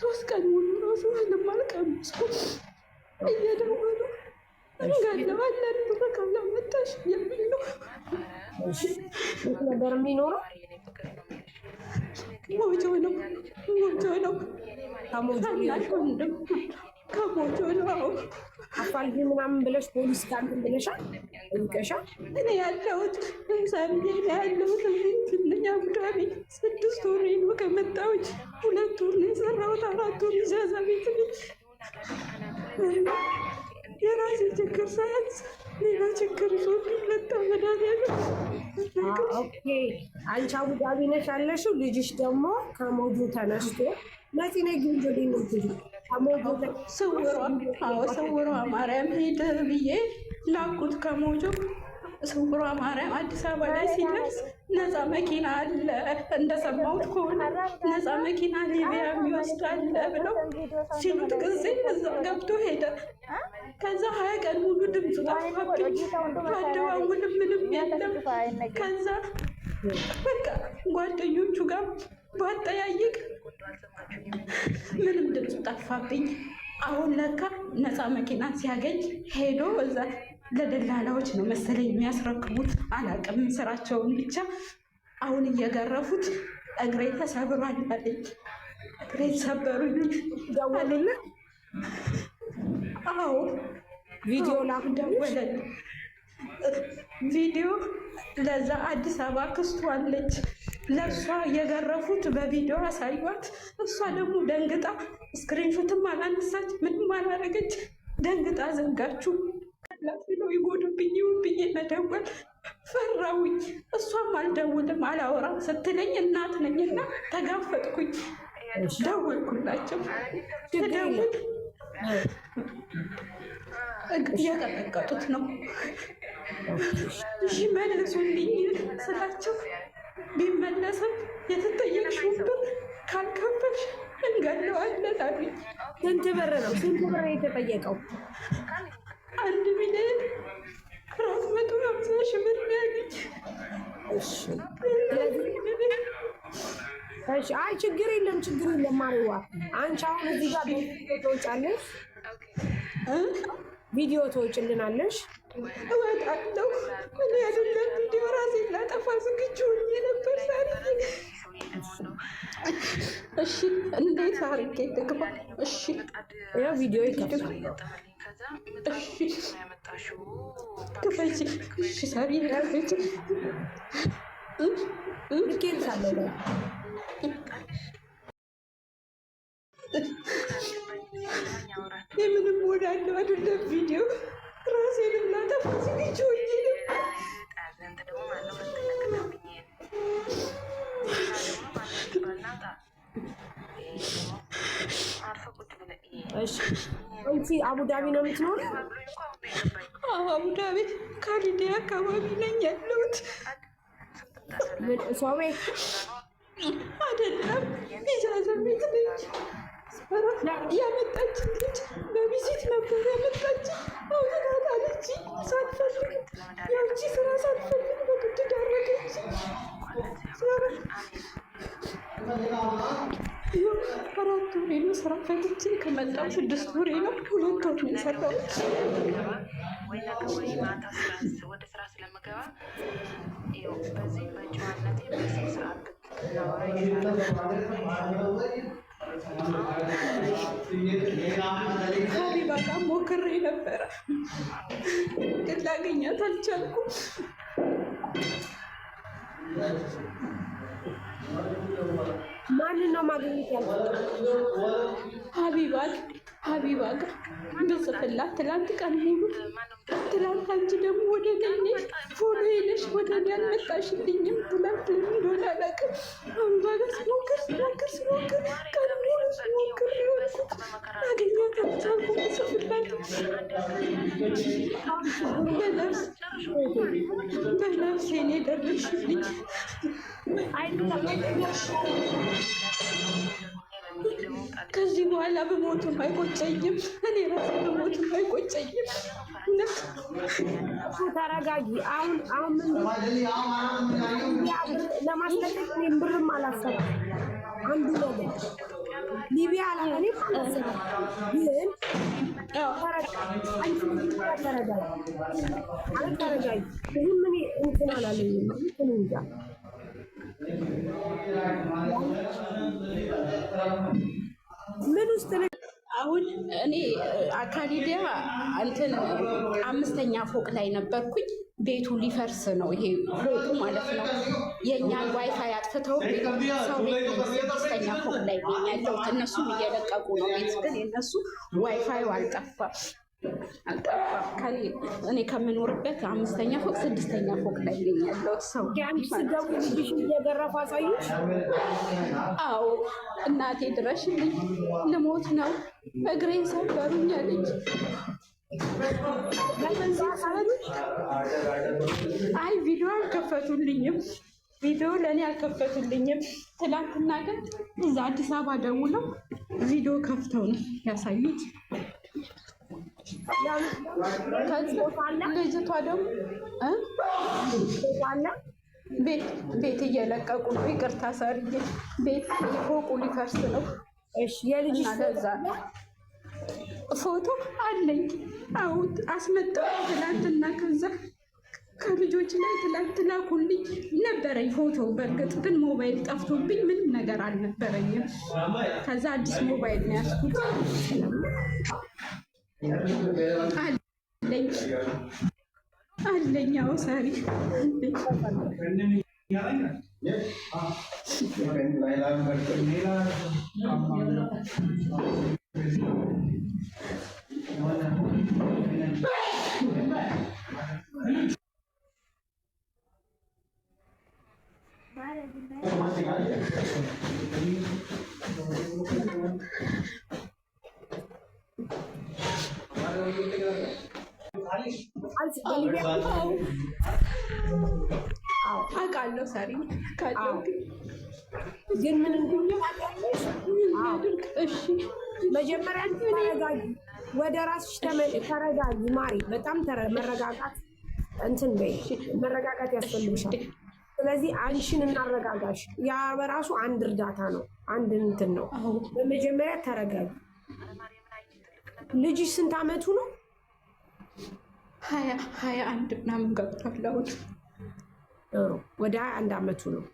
3 ቀን ሙሉ ራሱ ምንም አልቀመስኩም። እየደወሉ እንገለዋለን ብር ካላመጣሽ የሚል ነው ነበር የሚኖረው። ሞጆ ነው ታናሽ ወንድም ከሞጆ ነው። አፋልጉ ምናምን ብለሽ ፖሊስ ጋር እንትን ብለሻል እንቀሻል። እኔ ያለሁት ሳምዬ ያለሁት ትንኛ አቡዳቢ 6 ወር ነው ከመጣሁት 2 ወር ነው የሰራሁት 4 ወር ኢጃዛ ቤት ነኝ። የራሴ ችግር ሳያንስ ሌላ ችግር ይዞብኝ መጣ። መድኃኒዓለም ኦኬ። አንቺ አቡዳቢ ነሽ ያለሽው፣ ልጅሽ ደግሞ ከሞጆ ተነስቶ ነፂ ነይ ግን ወደ ነው ስውሯ ማርያም ሄደ ብዬ ላኩት ከሞጆ። ስውሯ ማርያም አዲስ አበባ ላይ ሲደርስ ነፃ መኪና አለ፣ እንደሰማሁት ከሆነ ነፃ መኪና ሊቢያ የሚወስድ አለ ብለው ሲሉት ጊዜ እዛ ገብቶ ሄደ። ከዛ 20 ቀን ሙሉ ድምፁ ጠፋብኝ፣ ባደዋውልም ምንም የለም። ከዛ በቃ ጓደኞቹ ጋር ባጠያይቅ ምንም ድምፁ ጠፋብኝ። አሁን ለካ ነፃ መኪና ሲያገኝ ሄዶ እዛ ለደላላዎች ነው መሰለኝ የሚያስረክቡት፣ አላውቅም ስራቸውን ብቻ። አሁን እየገረፉት እግሬ ተሰብሯል አለኝ። እግሬ ተሰበሩኝ ደወሉና፣ አዎ ቪዲዮ ላኩ፣ ደወለልኝ ቪዲዮ። ለዛ አዲስ አበባ ክስቱ አለች፣ ለእሷ የገረፉት በቪዲዮ አሳዩት። እሷ ደግሞ ደንግጣ ስክሪንሾትም አላነሳች፣ ምንም አላረገች። ደንግጣ ዘጋችሁ። ብለው ይጎዱብኝ ይሁን ብዬ መደወል ፈራውኝ። እሷም አልደውልም አላወራም ስትለኝ እናት ነኝና ተጋፈጥኩኝ። ደወልኩላቸው። ደውል እየቀጠቀጡት ነው። እሺ መልሱልኝ ስላቸው ቢመለስም የተጠየቅሽውን ብር ካልከፈልሽ እንገለዋለን አሉኝ። ስንት ብር ነው? ስንት ብር የተጠየቀው? 1 ሚሊዮን 450 ሺህ ብር ያገኝ። እሺ አይ ችግር የለም ማሪዋ። አንቺ አሁን እዚህ ጋር ትወጫለሽ፣ ቪዲዮ ትወጭልናለሽ። እወጣለሁ። እኔ አይደለም ቪዲዮ ራሴን ላጠፋ ዝግጁ ሆኜ ነበር። እሺ እንዴት አድርጌ ልግባ? እሺ ያ ቪዲዮ ይከፍታል። እሺ ክፈች። እሺ ሳሪ ክፈች። ልኬን ሳለለ የምንም ወዳለው አይደለም ቪዲዮ ራሴንም ላጠፋ ዝግጁ ሆኜ ነበር። እሺ አቡዳቢ ነው የምትኖረው? አቡዳቢ ካሊዲያ አካባቢ ነኝ ያለሁት። ሰው ቤት አይደለም ኢጃዛ ቤት ነኝ። ያመጣችን ልጅ በቪዚት ነበር ያመጣችን። አውጥታት አለች ሳትፈልግ፣ ያቺ ስራ ሳትፈልግ በግድ ዳረገች። 4 ወሬ ነው ስራ ፈትቼ ከመጣሁ 6 ወሬ ነው። 2 ወር ነው የሰራሁት። ሀቢባ ጋር ሞክሬ ነበረ ግን ላገኛት አልቻልኩም። ማንን ነው ማግኘት ያልኩት? ሀቢባ ጋር ብጽፍላት ትላንት ቀን ሙሉ ትላንት አንቺ ደግሞ ወደ እኔ ፎሎ ሄደሽ ወደ እኔ አልመጣሽልኝም። ትላንት ለምን እንደሆነ አላውቅም። ሀቢባ ጋር ስሞክር ቀን ሙሉ ስሞክር የሆንኩት አገኛት አልቻልኩም። ብጽፍላት በነፍሴ እኔ ደረሽልኝ። ከዚህ በኋላ በሞቱም አይቆጨኝም። እኔ ራሴ በሞቱም አይቆጨኝም። ተረጋጊ። አሁን ምን ለማስለቀቅ እኔም ብርም አላሰብኩም። አንዱ ነገር ሊቢያ አላለም አላሰብኩም። ግን ተረጋጊ። ይህም እኔ እንትን አላለኝም። እንትን እንጃ ምን ውስጥ አሁን እኔ አካሊዲያ እንትን 5ኛ ፎቅ ላይ ነበርኩኝ። ቤቱ ሊፈርስ ነው፣ ይሄ ፎቁ ማለት ነው። የእኛን ዋይፋይ አጥፍተው ሰው ቤት 6ኛ ፎቅ ላይ ነኝ ያለሁት። እነሱም እየለቀቁ ነው ቤት፣ ግን የነሱ ዋይፋዩ አልጠፋም። እኔ ከምኖርበት 5ኛ ፎቅ 6ኛ ፎቅ ላይ ነኝ ያለሁት። ሰው ስደው ልጅሽ እየገረፋ አሳዩሽ? አዎ እናቴ ድረሽልኝ ልሞት ነው እግሬን ሰበሩኝ አለች። አይ ቪዲዮ አልከፈቱልኝም፣ ቪዲዮ ለእኔ አልከፈቱልኝም። ትላንትና ግን እዛ አዲስ አበባ ደውለው ቪዲዮ ከፍተው ነው ያሳዩት። ልጅቷ ደግሞ ቤት እየለቀቁ ነው። ይቅርታ ሰርዬ ቤት ፎቁ ሊፈርስ ነው። የልጅሽ ለዛ ነው ፎቶ አለኝ። አሁን አስመጣሁ ትላንትና። ከዛ ከልጆች ላይ ትላንት ላኩልኝ ነበረኝ ፎቶ። በእርግጥ ግን ሞባይል ጠፍቶብኝ ምንም ነገር አልነበረኝም። ከዛ አዲስ ሞባይል ነው ያዝኩት። አለኝ አዎ ሳሪ አውቃለሁ ሳሪ ካለው ግን ምን እሺ መጀመሪያ ተረጋጊ፣ ወደ ራስሽ ተረጋጊ ማሪ። በጣም መረጋጋት እንትን በይ፣ መረጋጋት ያስፈልግሻል። ስለዚህ አንቺን እናረጋጋሽ። ያ በራሱ አንድ እርዳታ ነው፣ አንድ እንትን ነው። በመጀመሪያ ተረጋጊ። ልጅሽ ስንት አመቱ ነው? 21 ምናምን ገብቷል አሁን። ወደ 21 አመቱ ነው።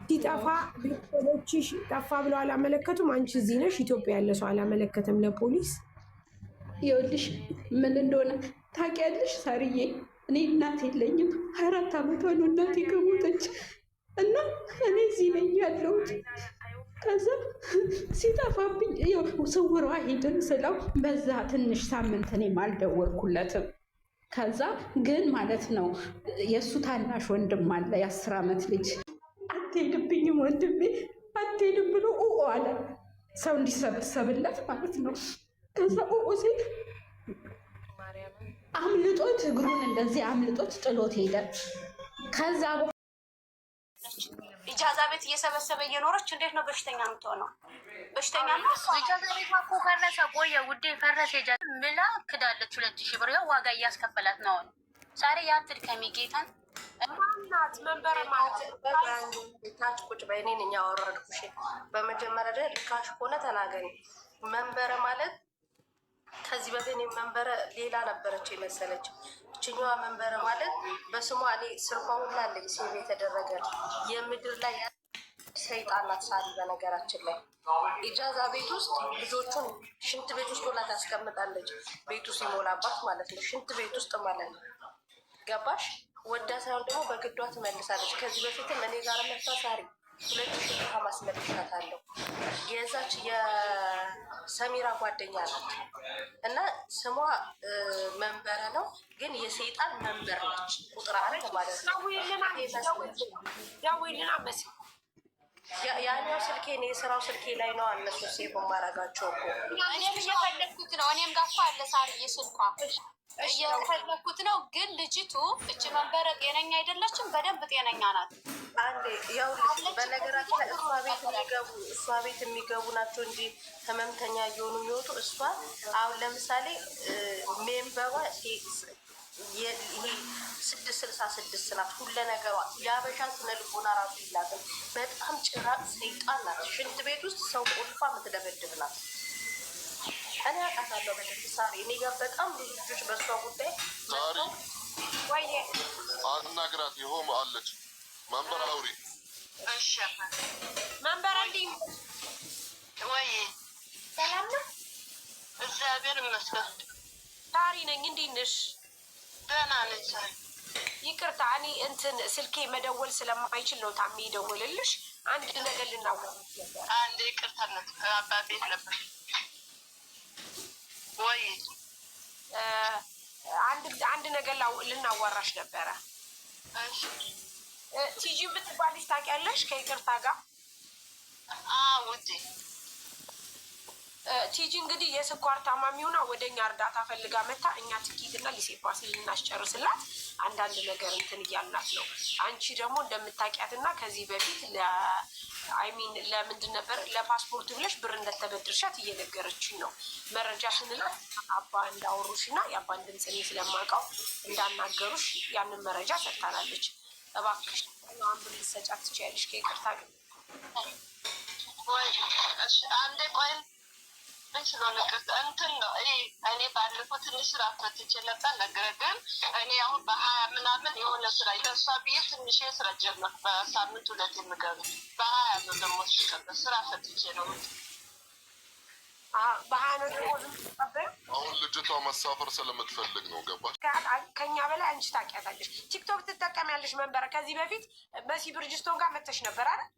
ሲጠፋ ቤተሰቦችሽ ጠፋ ብለው አላመለከቱም? አንቺ እዚህ ነሽ፣ ኢትዮጵያ ያለ ሰው አላመለከተም ለፖሊስ? ይኸውልሽ ምን እንደሆነ ታውቂያለሽ ሳርዬ? እኔ እናት የለኝም። 24 አመቷ ነው እናቴ ከሞተች እና እኔ እዚህ ነኝ ያለሁት። ከዛ ሲጠፋብኝ ስውሯ ሄድን ስለው በዛ ትንሽ ሳምንት እኔም አልደወልኩለትም። ከዛ ግን ማለት ነው የእሱ ታናሽ ወንድም አለ የ10 ዓመት ልጅ። አትሄድብኝም ወንድሜ አትሄድም ብሎ አለ፣ ሰው እንዲሰበሰብለት ማለት ነው። ከዛ ሲል አምልጦት እግሩን እንደዚህ አምልጦት ጥሎት ሄደ። ከዛ ኢጃዛ ቤት እየሰበሰበ እየኖረች እንዴት ነው በሽተኛ የምትሆነው? በሽተኛ ነው። ኢጃዛ ቤት እኮ ፈረሰ፣ ቆየ ውዴ ፈረሰ። ኢጃዛ ምላ ክዳለች 2000 ብር ያው ዋጋ እያስከፈላት ነው። ዛሬ ያትድከሚ ጌታን ማናት መንበረ ማለት ታች ቁጭ በይ። እኔ ነኝ ያወረድኩሽ። በመጀመሪያ ላይ ልካሽ ሆነ ተናገሪ። መንበረ ማለት ከዚህ በፊት እኔ መንበረ ሌላ ነበረች የመሰለች። እችኛዋ መንበረ ማለት በስሟ እኔ ስርኳ ሁላ አለኝ ሴቭ የተደረገ የምድር ላይ ሰይጣን ናት ሳሪ። በነገራችን ላይ ኢጃዛ ቤት ውስጥ ልጆቹን ሽንት ቤት ውስጥ ሁላ ታስቀምጣለች። ቤቱ ሲሞላባት ማለት ነው። ሽንት ቤት ውስጥ ማለት ነው። ገባሽ? ወዳ ሳይሆን ደግሞ በግዷ ትመልሳለች። ከዚህ በፊትም እኔ ጋር መታ ሳሪ 2000 ብር ማስመልሻታለሁ። የዛች የሰሚራ ጓደኛ ናት እና ስሟ መንበረ ነው፣ ግን የሰይጣን መንበር ነች። ቁጥር 1 ማለት ነው። ያኛው ስልኬ የስራው ስልኬ ላይ ነው። እነሱ ሴፍ ማረጋቸው እኮ እኔም እየፈለግኩት ነው። እኔም ጋር እኮ አለ ሳርዬ ስልኳ እየፈለግኩት ነው። ግን ልጅቱ እች መንበረ ጤነኛ አይደለችም። በደንብ ጤነኛ ናት። አንዴ ያው በነገራችን ላይ እሷ ቤት የሚገቡ ናቸው እንጂ ህመምተኛ እየሆኑ የሚወጡ። እሷ አሁን ለምሳሌ ሜምበሯ ይሄ 666 ናት። ሁለ ነገሯ የአበሻ ስነ ልቦና ራሱ ይላል። በጣም ጭራቅ ሰይጣን ናት። ሽንት ቤት ውስጥ ሰው ቁልፋ የምትደበድብ ናት። እኔ አውቃታለሁ በደንብ ሳሪ። እኔ ጋር በጣም ብዙ ልጆች በእሷ ጉዳይ ሳሪ አናግራት። ይሆም አለች መንበር አውሪ እሺ መንበረ እንዲህ ወይ ሰላም ነው? እግዚአብሔር ይመስገን። ታሪ ነኝ። እንዴት ነሽ? ደህና ነኝ። ይቅርታ እኔ እንትን ስልኬ መደወል ስለማይችል ነው ታሜ ይደውልልሽ። አንድ ነገር ልናወራ ነበር። አንድ ይቅርታነት አባቤ ነበር ወይ አንድ ነገር ልናወራሽ ነበረ። እሺ ቲጂ የምትባልሽ ታውቂያለሽ? ከይቅርታ ጋር ውዴ ቲጂ እንግዲህ የስኳር ታማሚ ሆና ወደኛ እርዳታ ፈልጋ መታ እኛ ትኬትና ሊሴፓስ ልናስጨርስላት አንዳንድ ነገር እንትን እያልናት ነው። አንቺ ደግሞ እንደምታውቂያትና ከዚህ በፊት አይሚን ለምንድን ነበር ለፓስፖርት ብለሽ ብር እንደተበድርሻት እየነገረችኝ ነው። መረጃ ስንላት አባ እንዳወሩሽ እና የአባን ድምፅ እኔ ስለማውቀው እንዳናገሩሽ ያንን መረጃ ሰጥታናለች። እባክሽ አንድ ብር ልትሰጫት ትችያለሽ ከይቅርታ ግን ወይ አንዴ ቆይ ስለሆነ እንትን ነው እኔ ባለፈው ትንሽ ስራ ፈትቼ ነበር። ነገር ግን እኔ አሁን በ20 ምናምን የሆነ ስራ ይደርሷ ብዬ ትንሽ ስራ ጀመርኩ። በሳምንት 2 የምገቡ በ20 ነው ደግሞ ስራ ፈትቼ ነው። በ20 ነው ደግሞ አሁን ልጅቷ መሳፈር ስለምትፈልግ ነው። ገባሽ? ከኛ በላይ አንቺ ታውቂያታለሽ። ቲክቶክ ትጠቀሚያለሽ መንበረ። ከዚህ በፊት መሲ ብርጅስቶን ጋር መተሽ ነበር አይደል?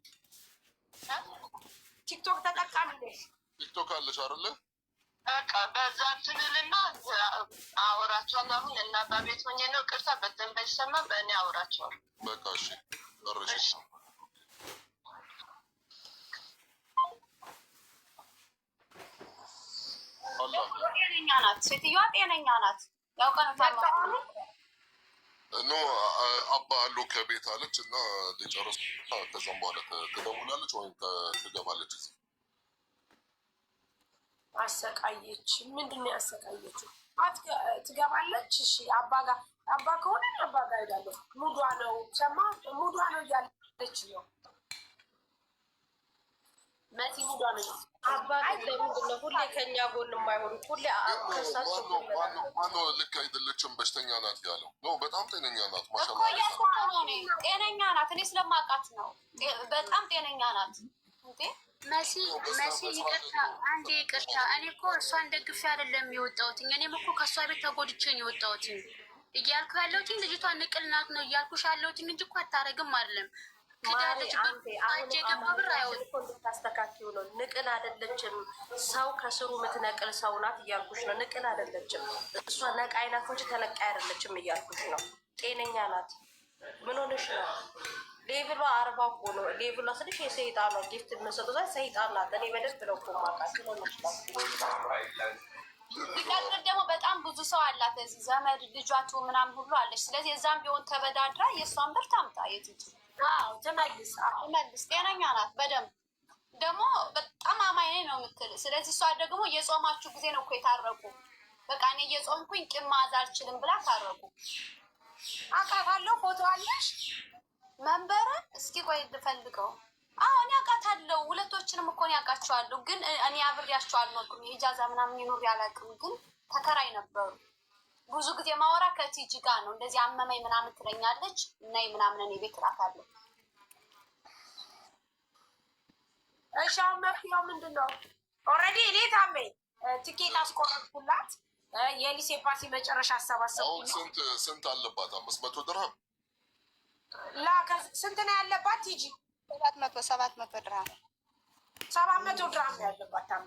ቲክቶክ ተጠቃሚ ነሽ? ቲክቶክ አለሽ አይደለ? በቃ በዛ ትልልና አወራቸዋለሁ። አሁን እና በቤት ሆኜ ነው ቅርታ በደንብ አይሰማም። በእኔ አወራቸዋለሁ። በቃ እሺ ደረሽ። ጤነኛ ናት ሴትዮዋ፣ ጤነኛ ናት። ኖ አባ አሉ ከቤት አለች እና ሊጨርሱ ከዛም በኋላ ትደውላለች ወይም ትገባለች። እዚህ አሰቃየች። ምንድን ነው ያሰቃየችው? ትገባለች። እሺ አባ ጋር አባ ከሆነ አባ ጋር ሄዳለሁ። ሙዷ ነው ሰማ ሙዷ ነው እያለች ነው መሲ ሙዷ ነው። አባ ለምንድን ነው ሁሌ ከኛ ጎን የማይሆኑት? ሁሌ ከሳቸው ማነው ልክ አይደለችም በሽተኛ ናት ያለው? ኖ በጣም ጤነኛ ናት። ማሻላ ጤነኛ ናት። እኔ ስለማውቃት ነው። በጣም ጤነኛ ናት። እንዴ መሲ ይቅርታ፣ አንዴ ይቅርታ። እኔ እኮ እሷን ደግፌ አይደለም የወጣሁትኝ። እኔም እኮ ከእሷ ቤት ተጎድቼን የወጣሁትኝ እያልኩ ያለሁትኝ ልጅቷን ንቅል ናት ነው እያልኩሽ ያለሁትኝ እንጂ እኮ አታረግም አይደለም። ክዳለች በአንቺ የገባ ብር አይወጣም። ታስተካክዩ ነው። ንቅል አይደለችም። ሰው ከስሩ የምትነቅል ሰው ናት እያልኩሽ ነው። ንቅል አይደለችም። እሷ ነቃይ ናት እንጂ ተነቃይ አይደለችም እያልኩሽ ነው። ጤነኛ ናት። ምን ሆነሽ ነው? ሌብሏ 40 እኮ ነው። ሌብሏ ስልሽ የሰይጣኗ ጊፍት የምንሰጠው ሰይጣን ናት። እኔ በደንብ ነው እኮ የማውቃት። ሲቀጥል ደግሞ በጣም ብዙ ሰው አላት እዚህ ዘመድ ልጇቱ ምናምን ሁሉ አለች። ስለዚህ እዛም ቢሆን ተበዳድራ የእሷን ብር ታምጣ። የትት ትመልስ። ጤነኛ ናት በደንብ ደግሞ በጣም አማኝ ነው የምትል። ስለዚህ እሷ ደግሞ የጾማችሁ ጊዜ ነው እኮ የታረቁ። በቃ እኔ እየጾምኩኝ ቂም መያዝ አልችልም ብላ ታረቁ። አውቃታለሁ። ፎቶ አለሽ መንበረ? እስኪ ቆይ ልፈልገው። እኔ አውቃታለሁ። ሁለቶችንም እኮ እኔ አውቃቸዋለሁ፣ ግን እኔ አብሬያቸው አልኖርኩም። የኢጃዛ ምናምን ይኖር ያላውቅም፣ ግን ተከራይ ነበሩ። ብዙ ጊዜ ማወራ ከቲጂ ጋር ነው። እንደዚህ አመመኝ ምናምን ትለኛለች እና ምናምን እኔ ቤት እላታለሁ። እሺ አሁን መፍትሄው ምንድን ነው? ኦልሬዲ እኔ ታሜ ትኬት አስቆረጥኩላት። የሊሴ ፓሲ መጨረሻ አሰባሰብኩ። አሁን ስንት አለባት? 500 ድርሃም ስንት ነው ያለባት ቲጂ? 700 ድርሃም 700 ድርሃም ነው ያለባት ታሜ።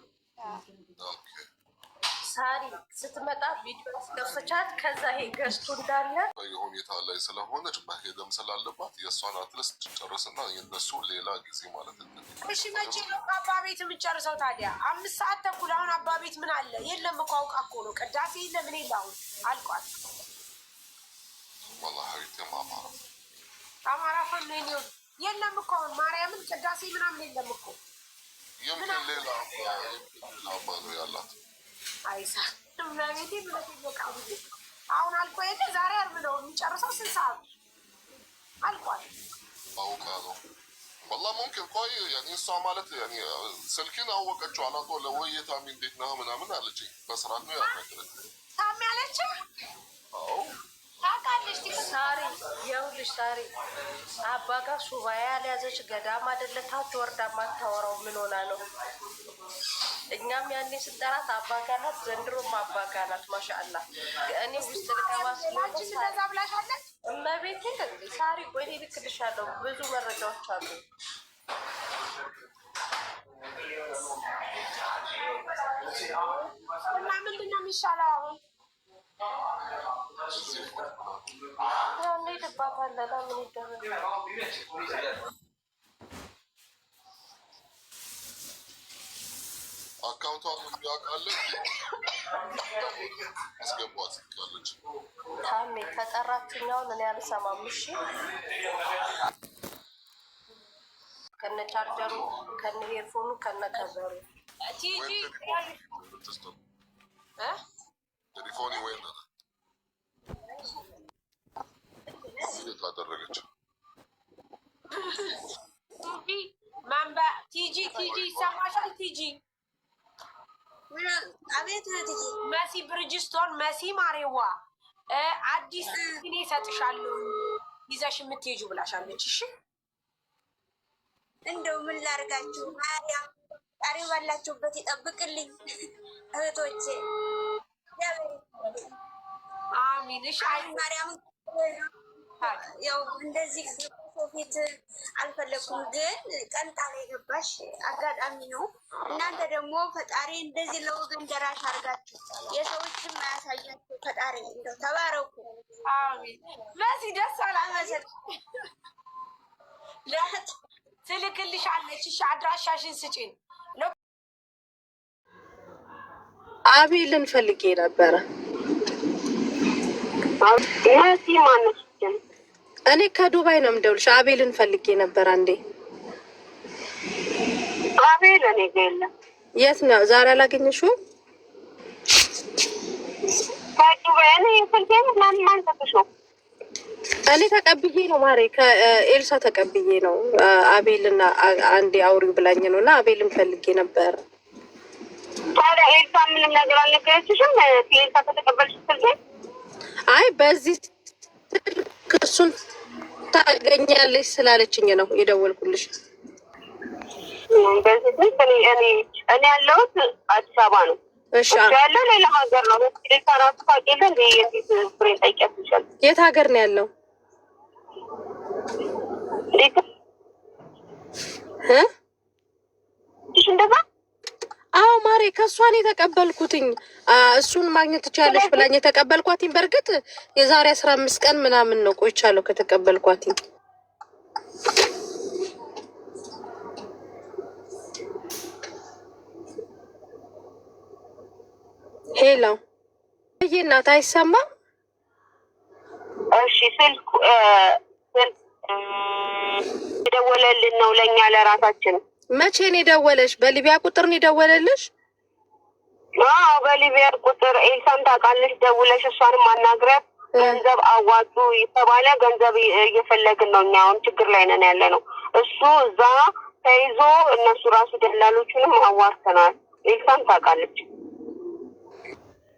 ሳሪ ስትመጣ ቪዲዮ አስከፍቻት ከዛ ይሄ ገዝቶ እንዳለ ሁኔታ ላይ ስለሆነች መሄድም ስላለባት የእሷን አትለስ ጨርስና የነሱ ሌላ ጊዜ ማለት ነው። እሺ መቼ ነው አባ ቤት የምጨርሰው ታዲያ? 5 ሰዓት ተኩል። አሁን አባ ቤት ምን አለ? የለም እኮ አውቃ እኮ ነው። ቅዳሴ የለ ምን የለ አሁን አልቋል። والله ሀይቴ አማራ ፈምን የለም እኮ አሁን ማርያምን ቅዳሴ ምናምን የለም እኮ። የምን ሌላ አባ ነው ያላት? አይሳ ምናቤቴ ምለት ይበቃው። አሁን አልቆ የለ ዛሬ አርብ ነው የሚጨርሰው። 6 ሰዓት አልቋል። አውቃ ነው والله ممكن ቆይ يعني እሷ ማለት يعني ስልኪን አወቀችው አላቶ ለወየ ታሚ እንዴት ነው ምናምን አለች። በስራት ነው ያናገረች። ታሚ አለች። አዎ ሳሪ የውልሽ ሳሪ አባጋ ሱባኤ ያልያዘች ገዳም አይደለታች ወርዳ ማታወራው ምን ሆና ነው? እኛም ያኔ ስንጠራት አባጋ ናት፣ ዘንድሮም አባጋ ናት። ማሻአላ እኔ ውስጥ ልገባ እመቤቴ ሳሪ ቆይ ልክልሻለሁ፣ ብዙ መረጃዎች አሉ። እና ምንድን ነው የሚሻለው አሁን? እንሄድባታለን። ምን ይደረግ? አካውንቷን የሚያውቃለን አስገቧት ያለች ታሜ ከጠራችኛውን እኔ አልሰማም። እሺ ከነ ቻርጀሩ ከነ ሄድፎኑ ከነ ከበሩ ቲጂ ቴሌፎን ወይ ታደረገች ማንባ ቲጂ ይሰማሻል? ቲጂ አቤት ቲጂ መሲ ብርጅስቶን መሲ ማሬዋ አዲስ እኔ እሰጥሻለሁ ይዘሽ የምትሄጂው ብላሻለች። እሺ እንደው ምን ላድርጋችሁ? ማርያም ጣሪ ባላችሁበት ይጠብቅልኝ እህቶቼ። አሚን። እሺ ማርያም ያው እንደዚህ ፊት አልፈለኩም፣ ግን ቀንጣ ላይ ገባሽ አጋጣሚ ነው። እናንተ ደግሞ ፈጣሪ እንደዚህ ለወገን ደራሽ አድርጋችሁ የሰዎችም አያሳያችሁ። ፈጣሪ እንደው ተባረኩ። አሚን። ለዚህ ደስ አላመሰል ትልክልሻለች። እሺ አድራሻሽን ስጪን። አቤልን ፈልጌ ነበረ። እኔ ከዱባይ ነው የምደውልሽ። አቤልን ፈልጌ ነበር። አንዴ አቤል እኔ ጋ የለም። የት ነው? ዛሬ አላገኘሽውም? ከዱባይ እኔ ስልኬን ምናምን አንሰጥሽ ነው። እኔ ተቀብዬ ነው ማሬ፣ ከኤልሳ ተቀብዬ ነው። አቤልና አንዴ አውሪው ብላኝ ነው እና አቤልን ፈልጌ ነበር። ታዲያ ኤልሳ ምንም ነገር አልነገረችሽም? ኤልሳ ከተቀበልሽ ስልኬን አይ በዚህ እሱን ታገኛለች ስላለችኝ ነው የደወልኩልሽ። እኔ ያለሁት አዲስ አበባ ነው። እሺ ያለው ሌላ ሀገር ነው። ኤልሳ ራሱ ታውቂያለ እንደ የፊት ፍሬን ጠይቂያት ይሻል። የት ሀገር ነው ያለው? እንደዛ አዎ ማሬ፣ ከእሷን የተቀበልኩትኝ እሱን ማግኘት ትችያለሽ ብላኝ የተቀበልኳትኝ። በእርግጥ የዛሬ 15 ቀን ምናምን ነው ቆይቻለሁ ከተቀበልኳትኝ። ሄሎ እናት አይሰማም? እሺ ስልክ የደወለልን ነው ለእኛ ለራሳችን። መቼ ነው የደወለሽ? በሊቢያ ቁጥር ነው የደወለልሽ? አዎ በሊቢያ ቁጥር። ኤልሳን ታውቃለሽ? ደውለሽ እሷንም አናግረት። ገንዘብ አዋጡ የተባለ ገንዘብ እየፈለግን ነው። እኛ አሁን ችግር ላይ ነን ያለ ነው። እሱ እዛ ተይዞ እነሱ ራሱ ደላሎቹንም አዋርተናል። ኤልሳን ታውቃለች?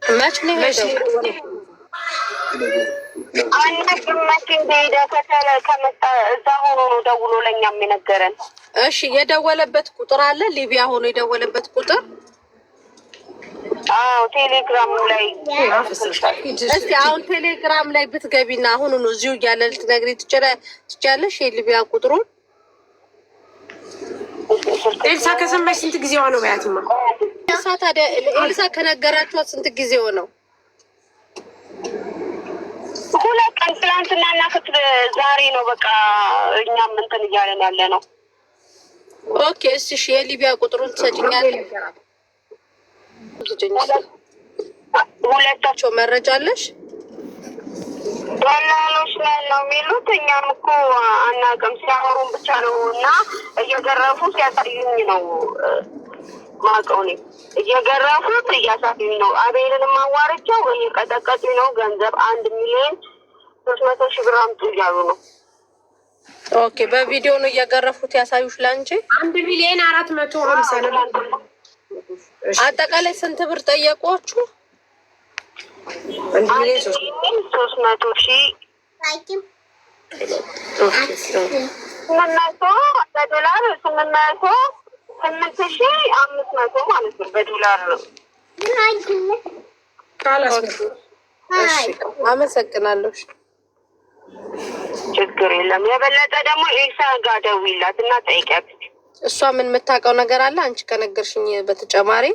መቼ ነው ከመጣ እዛ ሆኖ ነው ደውሎ ለእኛም የነገረን። እሺ የደወለበት ቁጥር አለ? ሊቢያ ሆኖ የደወለበት ቁጥር? አዎ ቴሌግራም ላይ። እስቲ አሁን ቴሌግራም ላይ ብትገቢና አሁን ነው እዚሁ እያለ ልትነግሪ ትችያለሽ የሊቢያ ቁጥሩን? ኤልሳ ከሰማሽ ስንት ጊዜዋ ነው? በያትማ ኤልሳ ታዲያ ኤልሳ ከነገራችኋት ስንት ጊዜው ነው? 2 ቀን ትላንትና እና ዛሬ ነው። በቃ እኛም እንትን እያለን ያለ ነው። ኦኬ እሺ የሊቢያ ቁጥሩን ትሰጪኛለሽ? ሁለታቸው መረጃ አለሽ? ደላሎች ነው የሚሉት። እኛም እኮ አናውቅም፣ ሲያወሩን ብቻ ነው እና እየገረፉ ሲያሳዩኝ ነው ማውቀው። እኔ እየገረፉት እያሳዩኝ ነው። አቤልንም አዋርቸው እየቀጠቀጡኝ ነው። ገንዘብ 1,300,000 ብር አምጡ እያሉ ነው። ኦኬ በቪዲዮ ነው እየገረፉት ያሳዩሽ ላንቺ? 1,450,000 ነው። አጠቃላይ ስንት ብር ጠየቋችሁ? 300,000 በዶላር 8,500 ማለት ነው። በዶላር ነው። አመሰግናለሁ። ችግር የለም። የበለጠ ደግሞ ኤልሳ ጋር ደውይላት እና ጠይቂያት። እሷ ምን የምታውቀው ነገር አለ አንቺ ከነገርሽኝ በተጨማሪ?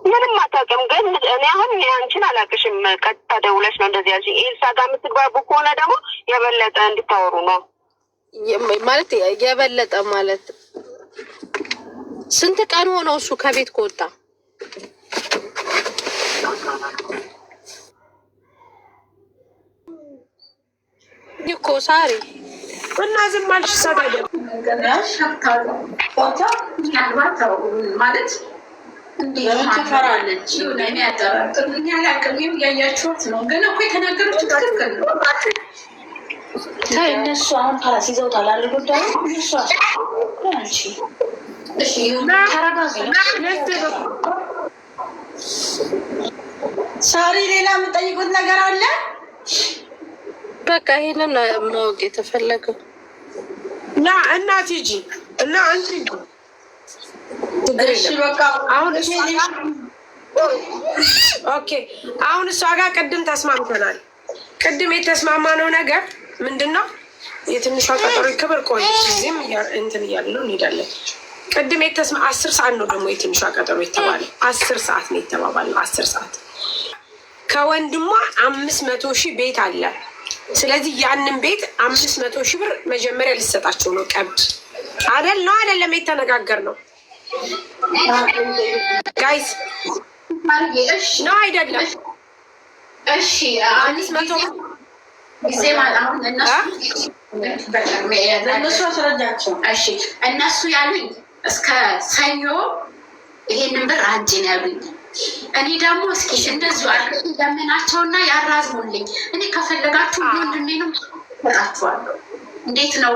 ምንም አታውቅም። ግን እኔ አሁን አንቺን አላውቅሽም። ቀጥታ ደውለሽ ነው እንደዚህ ያልሽኝ። ኤልሳ ጋር የምትግባቡ ከሆነ ደግሞ የበለጠ እንድታወሩ ነው ማለት። የበለጠ ማለት ስንት ቀን ሆነው እሱ ከቤት ከወጣ? እኮ ሳሪ እና ዝም አልሽ ሰገደ ማለት ትፈራለች። ያላቅም ያያችሁት ነው። ግን እኮ የተናገሩት ትክክል ነው። እነሱ አሁን ፓራስ ይዘውታል አለ ጉዳዩ። ሳሪ ሌላ የምጠይቁት ነገር አለ? በቃ ይሄንን ማወቅ የተፈለገው ና እናት ሂጂ እና አንቺ አሁን እሷ ጋር ቅድም ተስማምተናል። ቅድም የተስማማነው ነገር ምንድን ነው? የትንሿ ቀጠሮ ክብር ቆይ ጊዜም እንትን እያለ ነው እንሄዳለን። ቅድም 10 ሰዓት ነው ደግሞ የትንሿ ቀጠሮ የተባለ 10 ሰዓት ነው የተባባልነው። 10 ሰዓት ከወንድሟ 500,000 ቤት አለ። ስለዚህ ያንን ቤት 500,000 ብር መጀመሪያ ሊሰጣቸው ነው። ቀብድ አይደለም የተነጋገርነው ጋይስ ነው አይደለም? እሺ 500 ጊዜ ማለት አሁን እነሱ አስረዳቸው። እሺ እነሱ ያሉኝ እስከ ሰኞ ይሄንን ብር አንቺ ነው ያሉኝ። እኔ ደግሞ እስኪ እንደዚሁ አድርጌ ለምናቸውና ያራዝሙልኝ። እኔ ከፈለጋችሁ ወንድሜንም እሰጣችኋለሁ። እንዴት ነው?